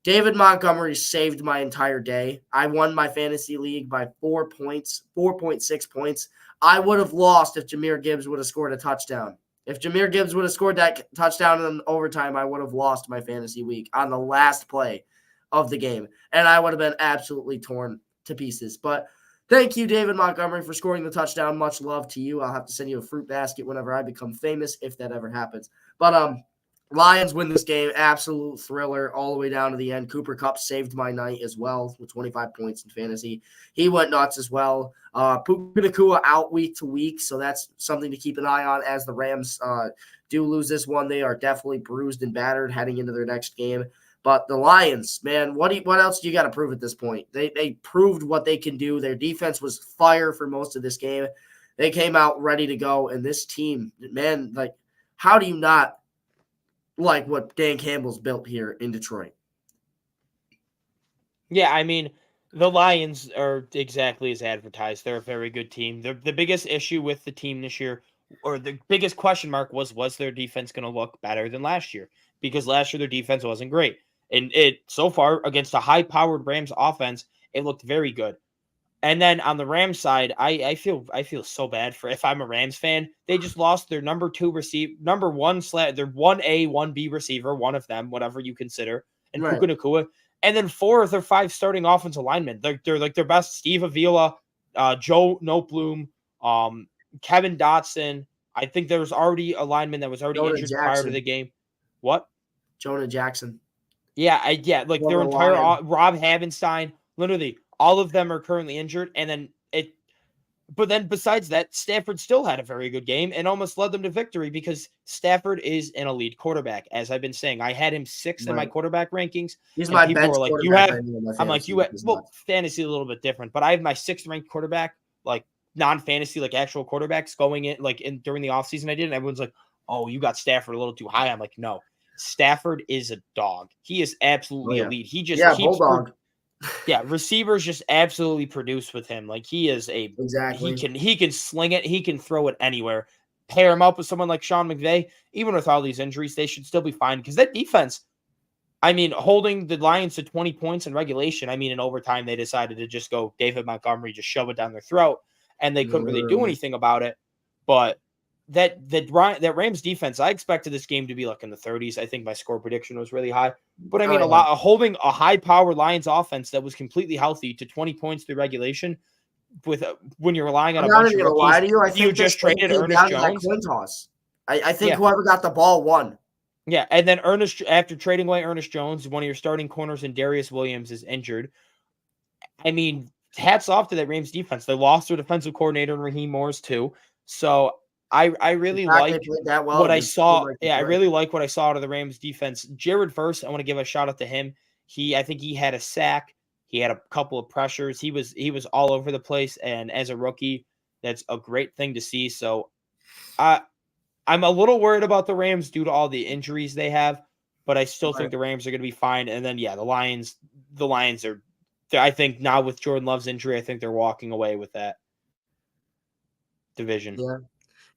David Montgomery saved my entire day. I won my fantasy league by 4 points, 4.6 points. I would have lost if Jahmyr Gibbs would have scored a touchdown. If Jahmyr Gibbs would have scored that touchdown in overtime, I would have lost my fantasy week on the last play of the game, and I would have been absolutely torn to pieces. But thank you, David Montgomery, for scoring the touchdown. Much love to you. I'll have to send you a fruit basket whenever I become famous, if that ever happens. But Lions win this game. Absolute thriller all the way down to the end. Cooper Kupp saved my night as well with 25 points in fantasy. He went nuts as well. Puka Nacua out week to week, so that's something to keep an eye on as the Rams do lose this one. They are definitely bruised and battered heading into their next game. But the Lions, man, what else do you got to prove at this point? They proved what they can do. Their defense was fire for most of this game. They came out ready to go, and this team, man, how do you not like what Dan Campbell's built here in Detroit? Yeah, I mean, the Lions are exactly as advertised. They're a very good team. The biggest issue with the team this year, or the biggest question mark was their defense going to look better than last year? Because last year their defense wasn't great. And it so far against a high-powered Rams offense, it looked very good. And then on the Rams side, I feel so bad for if I'm a Rams fan. They just lost their their 1A, 1B receiver, one of them, whatever you consider, and right. Puka Nacua. And then 4 of their 5 starting offensive linemen. They're like their best: Steve Avila, Joe Noteboom, Kevin Dotson. I think there was already a lineman that was already injured prior to the game. What? Jonah Jackson. Yeah, like their entire Rob Havenstein, literally all of them are currently injured. And then but then besides that, Stafford still had a very good game and almost led them to victory because Stafford is an elite quarterback. As I've been saying, I had him 6th in my quarterback rankings. He's my bench like, quarterback. I'm like, fantasy a little bit different, but I have my 6th ranked quarterback, like non-fantasy, like actual quarterbacks going in, during the offseason I did. And everyone's like, oh, you got Stafford a little too high. I'm like, no, Stafford is a dog. He is absolutely elite. He just keeps bulldog. Receivers just absolutely produce with him. Like he is he can sling it. He can throw it anywhere. Pair him up with someone like Sean McVay. Even with all these injuries, they should still be fine because that defense, I mean, holding the Lions to 20 points in regulation. I mean, in overtime, they decided to just go David Montgomery, just shove it down their throat, and they couldn't really do anything about it. But that Rams defense, I expected this game to be like in the 30s. I think my score prediction was really high. But I mean, holding a high-powered Lions offense that was completely healthy to 20 points through regulation, when you're relying on a bunch of rookies, lie to you. I think you just traded Ernest Jones. I think whoever got the ball won. Yeah, and then after trading away Ernest Jones, one of your starting corners in Darius Williams is injured. I mean, hats off to that Rams defense. They lost their defensive coordinator and Raheem Morris too. So I really like what I saw. I really like what I saw out of the Rams defense. Jared Verse, I want to give a shout out to him. I think he had a sack. He had a couple of pressures. He was all over the place. And as a rookie, that's a great thing to see. So I'm a little worried about the Rams due to all the injuries they have, but I still Right. think the Rams are going to be fine. And then, the Lions are, I think now with Jordan Love's injury, I think they're walking away with that division. Yeah.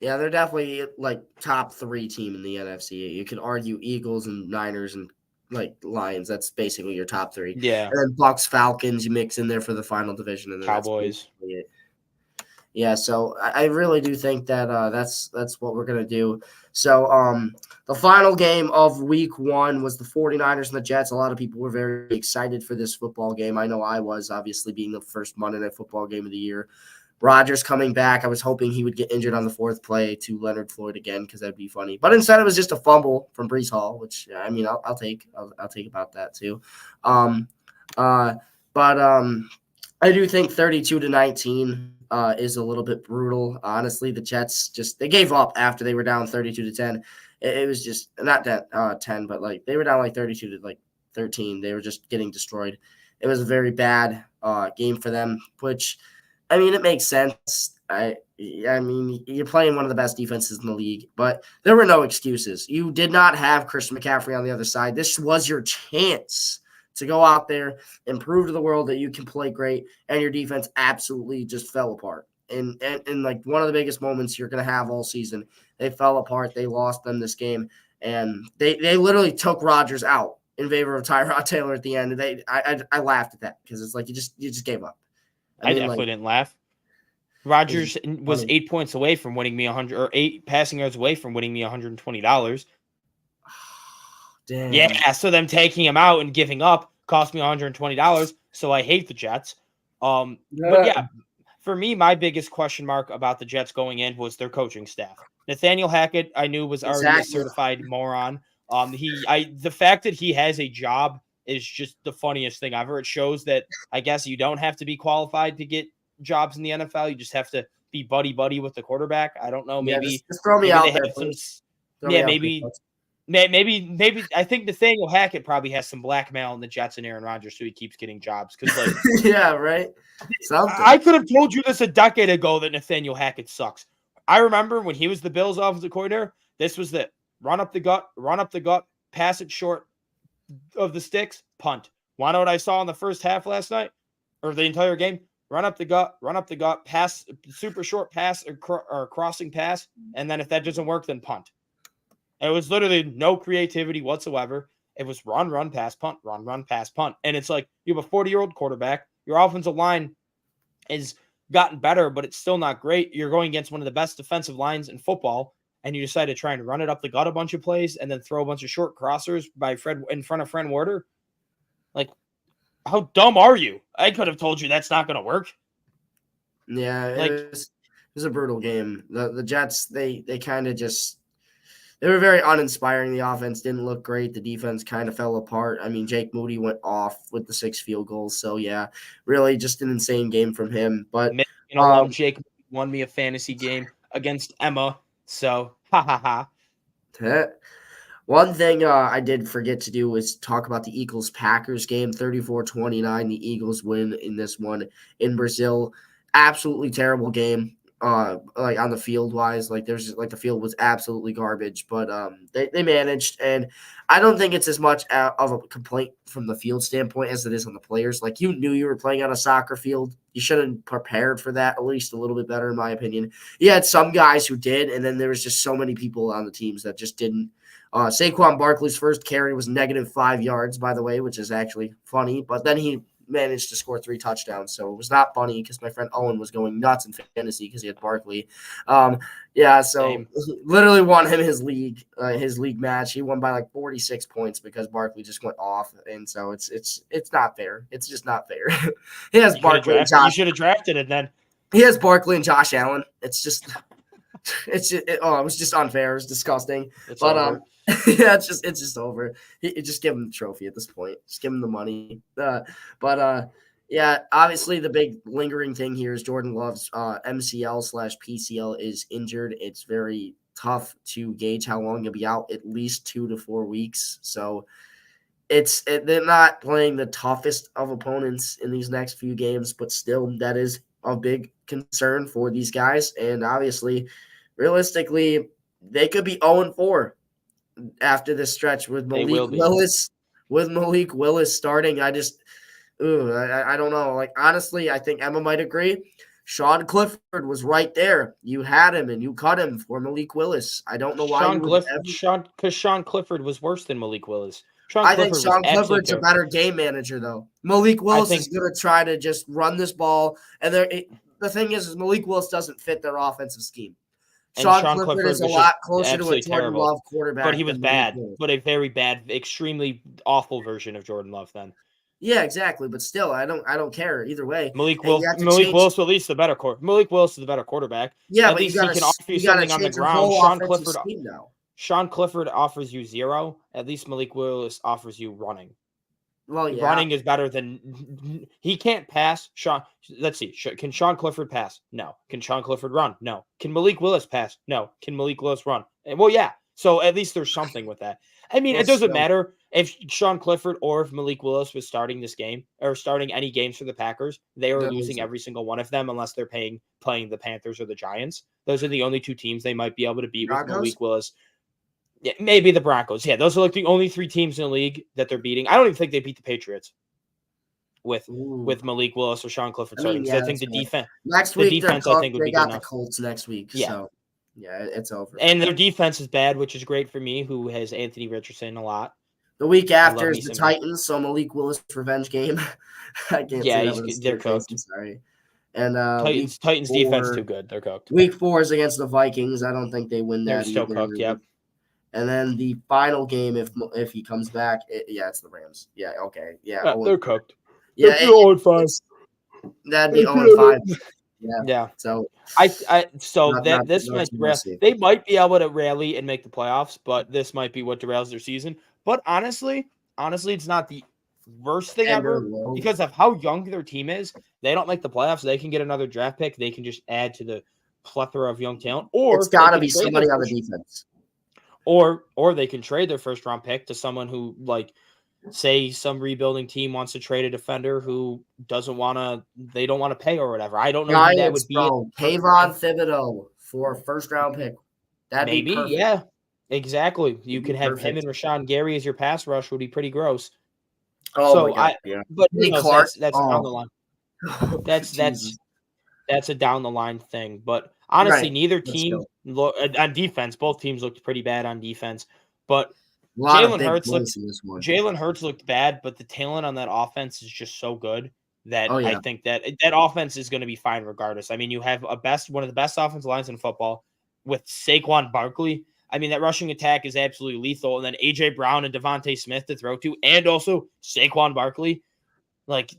Yeah, they're definitely like top 3 team in the NFC. You could argue Eagles and Niners and like Lions. That's basically your top 3. Yeah. And then Bucks, Falcons, you mix in there for the final division, and then that's Cowboys. basically it. Yeah, so I really do think that that's what we're gonna do. So the final game of week 1 was the 49ers and the Jets. A lot of people were very excited for this football game. I know I was, obviously being the first Monday Night Football game of the year. Rodgers coming back. I was hoping he would get injured on the 4th play to Leonard Floyd again because that'd be funny. But instead, it was just a fumble from Breece Hall, which I mean I'll take about that too. But I do think 32-19 is a little bit brutal. Honestly, the Jets they gave up after they were down 32-10. It was just not that 10, but like they were down like 32-13. They were just getting destroyed. It was a very bad game for them, which I mean it makes sense. I mean you're playing one of the best defenses in the league, but there were no excuses. You did not have Christian McCaffrey on the other side. This was your chance to go out there and prove to the world that you can play great, and your defense absolutely just fell apart. And like one of the biggest moments you're going to have all season, they fell apart. They lost them this game, and they literally took Rodgers out in favor of Tyrod Taylor at the end. And I laughed at that because it's like you just gave up. I definitely didn't laugh. Rodgers was 8 points away from winning me 100 or 8 passing yards away from winning me $120. Damn. Yeah, so them taking him out and giving up cost me $120. So I hate the Jets. But yeah, for me, my biggest question mark about the Jets going in was their coaching staff. Nathaniel Hackett, I knew was already a certified moron. The fact that he has a job is just the funniest thing ever. It shows that I guess you don't have to be qualified to get jobs in the NFL. You just have to be buddy with the quarterback. I don't know. Maybe just throw me out there. Maybe I think Nathaniel Hackett probably has some blackmail in the Jets and Aaron Rodgers, so he keeps getting jobs. Because like, yeah, right. I could have told you this a decade ago that Nathaniel Hackett sucks. I remember when he was the Bills' offensive coordinator. This was the run up the gut, pass it short of the sticks, punt. Want to know what I saw in the first half last night, or the entire game? Run up the gut, pass, super short pass or crossing pass, and then if that doesn't work, then punt. It was literally no creativity whatsoever. It was run, pass, punt, run, pass, punt. And it's like you have a 40-year-old quarterback. Your offensive line has gotten better, but it's still not great. You're going against one of the best defensive lines in football, and you decide to try and run it up the gut a bunch of plays and then throw a bunch of short crossers in front of Fred Warner. Like, how dumb are you? I could have told you that's not going to work. Yeah, it was a brutal game. The Jets, they kind of just – they were very uninspiring. The offense didn't look great. The defense kind of fell apart. I mean, Jake Moody went off with the 6 field goals. So, yeah, really just an insane game from him. But Jake won me a fantasy game against Emma. So, ha. One thing I did forget to do was talk about the Eagles-Packers game, 34-29. The Eagles win in this one in Brazil. Absolutely terrible game. Like on the field wise, like there's like the field was absolutely garbage, but they managed, and I don't think it's as much of a complaint from the field standpoint as it is on the players. Like you knew you were playing on a soccer field, you should have prepared for that at least a little bit better, in my opinion. You had some guys who did, and then there was just so many people on the teams that just didn't. Saquon Barkley's first carry was -5 yards, by the way, which is actually funny, but then he managed to score 3 touchdowns. So it was not funny because my friend Owen was going nuts in fantasy because he had Barkley. So literally won him his league match. He won by like 46 points because Barkley just went off. And so it's not fair. It's just not fair. He has Barkley and Josh. You should have drafted it then. He has Barkley and Josh Allen. It's just it was just unfair. It was disgusting. Yeah, it's just over. Just give him the trophy at this point. Just give him the money. Yeah, obviously the big lingering thing here is Jordan Love's MCL/PCL is injured. It's very tough to gauge how long he'll be out, at least 2 to 4 weeks. So they're not playing the toughest of opponents in these next few games, but still that is a big concern for these guys. And obviously realistically, they could be 0-4 after this stretch with They will Malik be. Willis. With Malik Willis starting, I don't know. Like, honestly, I think Emma might agree. Sean Clifford was right there. You had him and you cut him for Malik Willis. I don't know why you would ever. Because Sean Clifford was worse than Malik Willis. Sean I think Clifford was Sean absolutely Clifford's a better game manager, though. Malik Willis is going to try to just run this ball, and the thing is Malik Willis doesn't fit their offensive scheme. Sean Clifford is a lot closer to a Jordan Love quarterback. But he was bad, but a very bad, extremely awful version of Jordan Love then. Yeah, exactly. But still, I don't care either way. Malik Willis at least the better Malik Willis is the better quarterback. Yeah, at but least he can offer you something on the ground. Sean Clifford offers you 0. At least Malik Willis offers you running. Well, yeah. Running is better than he can't pass. Let's see. Can Sean Clifford pass? No. Can Sean Clifford run? No. Can Malik Willis pass? No. Can Malik Willis run? Well, yeah. So at least there's something with that. I mean, it doesn't matter if Sean Clifford or if Malik Willis was starting this game or starting any games for the Packers. They are losing every single one of them unless they're playing the Panthers or the Giants. Those are the only 2 teams they might be able to beat with Malik Willis. Yeah, maybe the Broncos. Yeah, those are like the only 3 teams in the league that they're beating. I don't even think they beat the Patriots with Malik Willis or Sean Clifford starting. Yeah, I think the defense next week. The defense, I think, would be got the Colts next week. Yeah. So yeah, it's over. And their defense is bad, which is great for me, who has Anthony Richardson a lot. The week after is the Titans, so Malik Willis revenge game. I can't. Yeah, they're cooked. Sorry. And Titans defense too good. They're cooked. Week 4 is against the Vikings. I don't think they win that. They're still cooked. Yep. And then the final game, if he comes back, it's the Rams. Yeah, okay. Yeah, they're cooked. Yeah, 0-5. That'd be 0-5. Yeah. So this might they might be able to rally and make the playoffs, but this might be what derails their season. But honestly, it's not the worst thing ever because of how young their team is. They don't make the playoffs. They can get another draft pick. They can just add to the plethora of young talent. Or it's got to be somebody on the defense. Or they can trade their first round pick to someone who, like, say some rebuilding team wants to trade a defender who they don't want to pay or whatever. I don't know who that would be. Kayvon Thibodeau for a first round pick. That'd be perfect. Yeah, exactly. You could have him and Rashawn Gary as your pass rush would be pretty gross. Oh, but that's down the line. That's a down the line thing. But honestly, neither team on defense, both teams looked pretty bad on defense. But Jalen Hurts looked bad, but the talent on that offense is just so good that I think that offense is going to be fine regardless. I mean, you have one of the best offensive lines in football with Saquon Barkley. I mean, that rushing attack is absolutely lethal. And then A.J. Brown and Devontae Smith to throw to, and also Saquon Barkley. Like,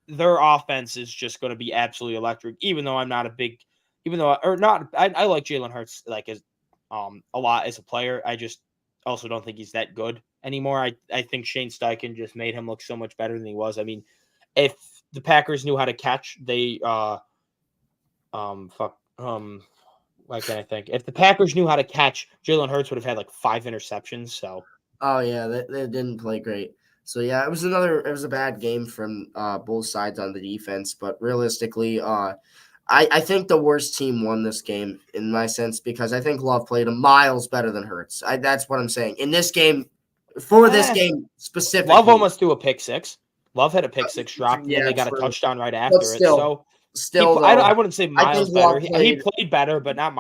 their offense is just going to be absolutely electric, even though I like Jalen Hurts as a lot as a player. I just also don't think he's that good anymore. I think Shane Steichen just made him look so much better than he was. I mean, if the Packers knew how to catch, why can't I think? If the Packers knew how to catch, Jalen Hurts would have had like 5 interceptions. So. Oh yeah, they didn't play great. So yeah, it was a bad game from both sides on the defense. But realistically, I think the worst team won this game in my sense because I think Love played miles better than Hurts. That's what I'm saying. In this game, this game specifically, Love almost threw a pick 6. Love had a pick 6 drop, and they got a touchdown right after it. So I wouldn't say Miles better. He played better, but not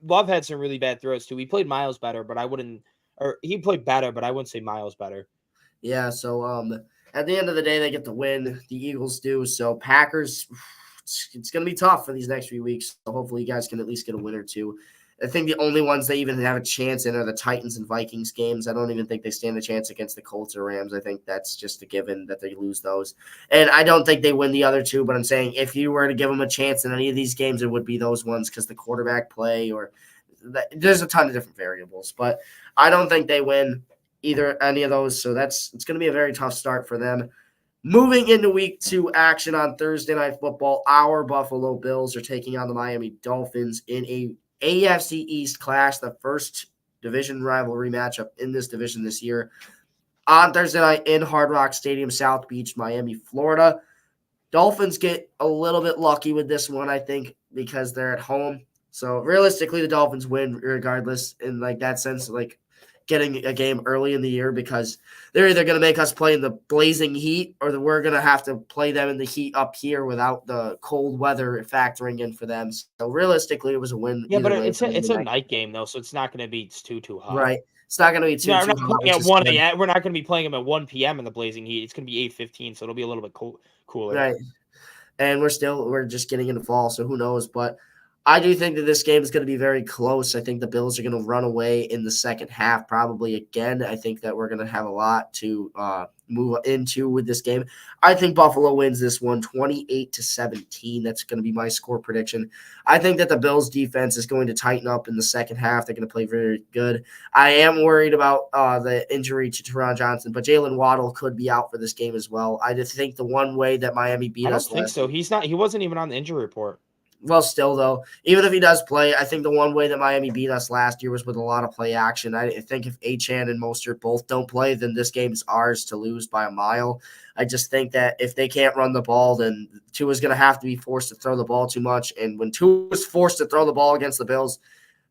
Love had some really bad throws too. He played Miles better, but he played better, but I wouldn't say Miles better. Yeah. So at the end of the day, they get the win. The Eagles do. So Packers, it's going to be tough for these next few weeks. So hopefully you guys can at least get a win or two. I think the only ones they even have a chance in are the Titans and Vikings games. I don't even think they stand a chance against the Colts or Rams. I think that's just a given that they lose those. And I don't think they win the other 2, but I'm saying if you were to give them a chance in any of these games, it would be those ones because the quarterback play there's a ton of different variables. But I don't think they win any of those. So it's going to be a very tough start for them. Moving into week 2 action on Thursday Night Football, our Buffalo Bills are taking on the Miami Dolphins in a AFC East clash, the first division rivalry matchup in this division this year. On Thursday night in Hard Rock Stadium, South Beach, Miami, Florida. Dolphins get a little bit lucky with this one, I think, because they're at home. So realistically, the Dolphins win regardless in like that sense, like getting a game early in the year because they're either going to make us play in the blazing heat or we're going to have to play them in the heat up here without the cold weather factoring in for them. So realistically, it was a win. Yeah, but Either way it's a night game though, so it's not going to be too hot. Right. It's not going to be No, we're too not hot. playing at 1 a.m. We're not going to be playing them at 1 p.m. in the blazing heat. It's going to be 8:15, so it'll be a little bit cooler. Right. And we're just getting into fall, so who knows? But I do think that this game is going to be very close. I think the Bills are going to run away in the second half, probably again. I think that we're going to have a lot to move into with this game. I think Buffalo wins this one 28-17. That's going to be my score prediction. I think that the Bills defense is going to tighten up in the second half. They're going to play very good. I am worried about the injury to Teron Johnson, but Jalen Waddle could be out for this game as well. I just think the one way that Miami beat us. I don't think so. He wasn't even on the injury report. Well, still, though, even if he does play, I think the one way that Miami beat us last year was with a lot of play action. I think if Achane and Mostert both don't play, then this game is ours to lose by a mile. I just think that if they can't run the ball, then Tua's going to have to be forced to throw the ball too much. And when Tua's forced to throw the ball against the Bills,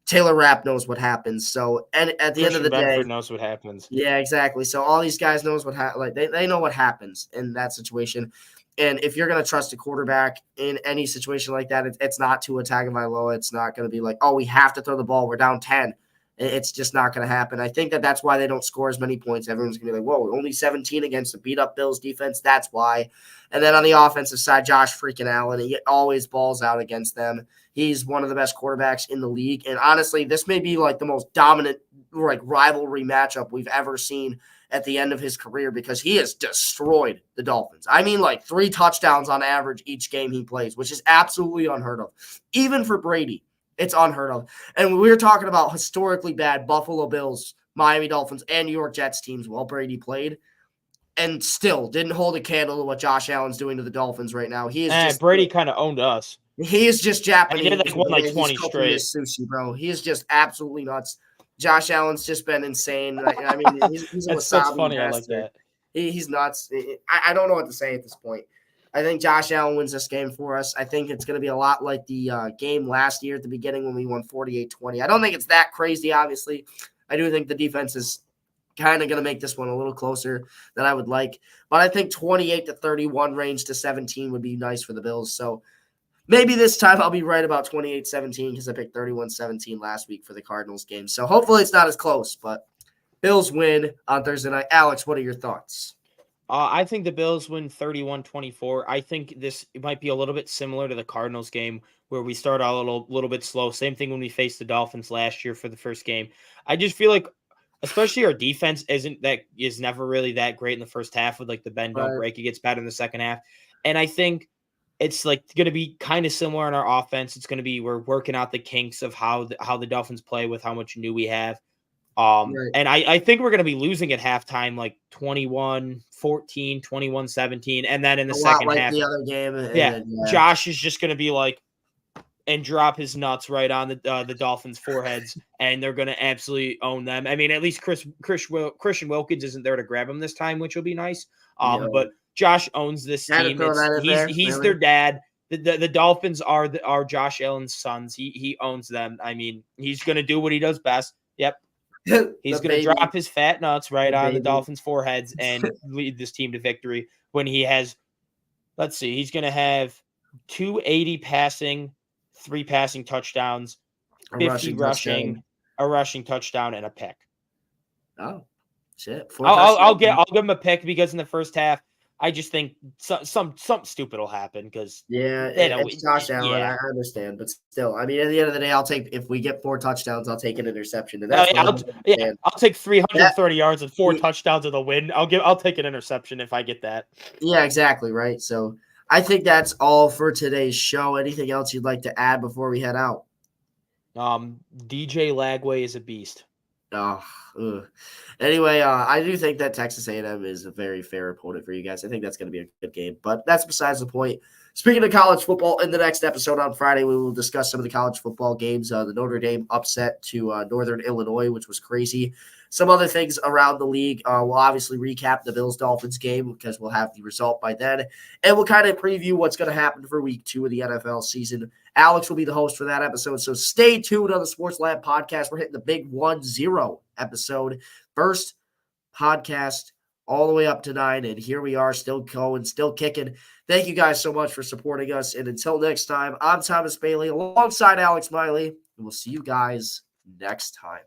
Taylor Rapp knows what happens. So, and at the end of the day, knows what happens. Yeah, exactly. So all these guys knows what they know what happens in that situation. And if you're going to trust a quarterback in any situation like that, it's not Tua Tagovailoa. It's not going to be like, oh, we have to throw the ball. We're down 10. It's just not going to happen. I think that that's why they don't score as many points. Everyone's going to be like, whoa, only 17 against the beat-up Bills defense. That's why. And then on the offensive side, Josh freaking Allen, he always balls out against them. He's one of the best quarterbacks in the league. And honestly, this may be like the most dominant like rivalry matchup we've ever seen at the end of his career because he has destroyed the Dolphins. I mean, like 3 touchdowns on average each game he plays, which is absolutely unheard of. Even for Brady, it's unheard of. And we were talking about historically bad Buffalo Bills, Miami Dolphins, and New York Jets teams while Brady played, and still didn't hold a candle to what Josh Allen's doing to the Dolphins right now. He is just Brady kind of owned us. He is just Japanese. He did like 20 straight. Sushi, bro. He is just absolutely nuts. Josh Allen's just been insane. I mean, he's a That's wasabi funny. master. I like that. He's nuts. I don't know what to say at this point. I think Josh Allen wins this game for us. I think it's going to be a lot like the game last year at the beginning when we won 48-20. I don't think it's that crazy, obviously. I do think the defense is kind of going to make this one a little closer than I would like. But I think 28-31 range to 17 would be nice for the Bills. So maybe this time I'll be right about 28-17 because I picked 31-17 last week for the Cardinals game. So hopefully it's not as close, but Bills win on Thursday night. Alex, what are your thoughts? I think the Bills win 31-24. I think this might be a little bit similar to the Cardinals game where we start out a little bit slow. Same thing when we faced the Dolphins last year for the first game. I just feel like, especially our defense is never really that great in the first half with like the bend don't break. It gets better in the second half. And I think it's like going to be kind of similar in our offense. It's going to be, we're working out the kinks of how the Dolphins play with how much new we have. And I think we're going to be losing at halftime, like 21-14, 21-17. And then in the second half, the other game. Josh is just going to be like, and drop his nuts right on the Dolphins' foreheads, and they're going to absolutely own them. I mean, at least Christian Wilkins isn't there to grab him this time, which will be nice. But Josh owns this team. He's their dad. The Dolphins are Josh Allen's sons. He owns them. I mean, he's going to do what he does best. Yep. He's going to drop his fat nuts right on the Dolphins' foreheads and lead this team to victory when he has, let's see, he's going to have 280 passing, 3 passing touchdowns, 50 rushing, a rushing touchdown, and a pick. Oh, shit. I'll give him a pick because in the first half, I just think something stupid will happen because it's Josh Allen. Yeah. I understand, but still, I mean, at the end of the day, if we get 4 touchdowns, I'll take an interception. And that's I'll take 330 yards and 4 touchdowns of the win. I'll take an interception if I get that. Yeah, exactly right. So I think that's all for today's show. Anything else you'd like to add before we head out? DJ Lagway is a beast. Anyway, I do think that Texas A&M is a very fair opponent for you guys. I think that's going to be a good game, but that's besides the point. Speaking of college football, in the next episode on Friday, we will discuss some of the college football games. The Notre Dame upset to Northern Illinois, which was crazy. some other things around the league. We'll obviously recap the Bills-Dolphins game because we'll have the result by then. And we'll kind of preview what's going to happen for week 2 of the NFL season. Alex will be the host for that episode, so stay tuned on the Sports Lab podcast. We're hitting the big 1-0 episode. First podcast all the way up to 9, and here we are, still going, still kicking. Thank you guys so much for supporting us, and until next time, I'm Thomas Bailey alongside Alex Miley, and we'll see you guys next time.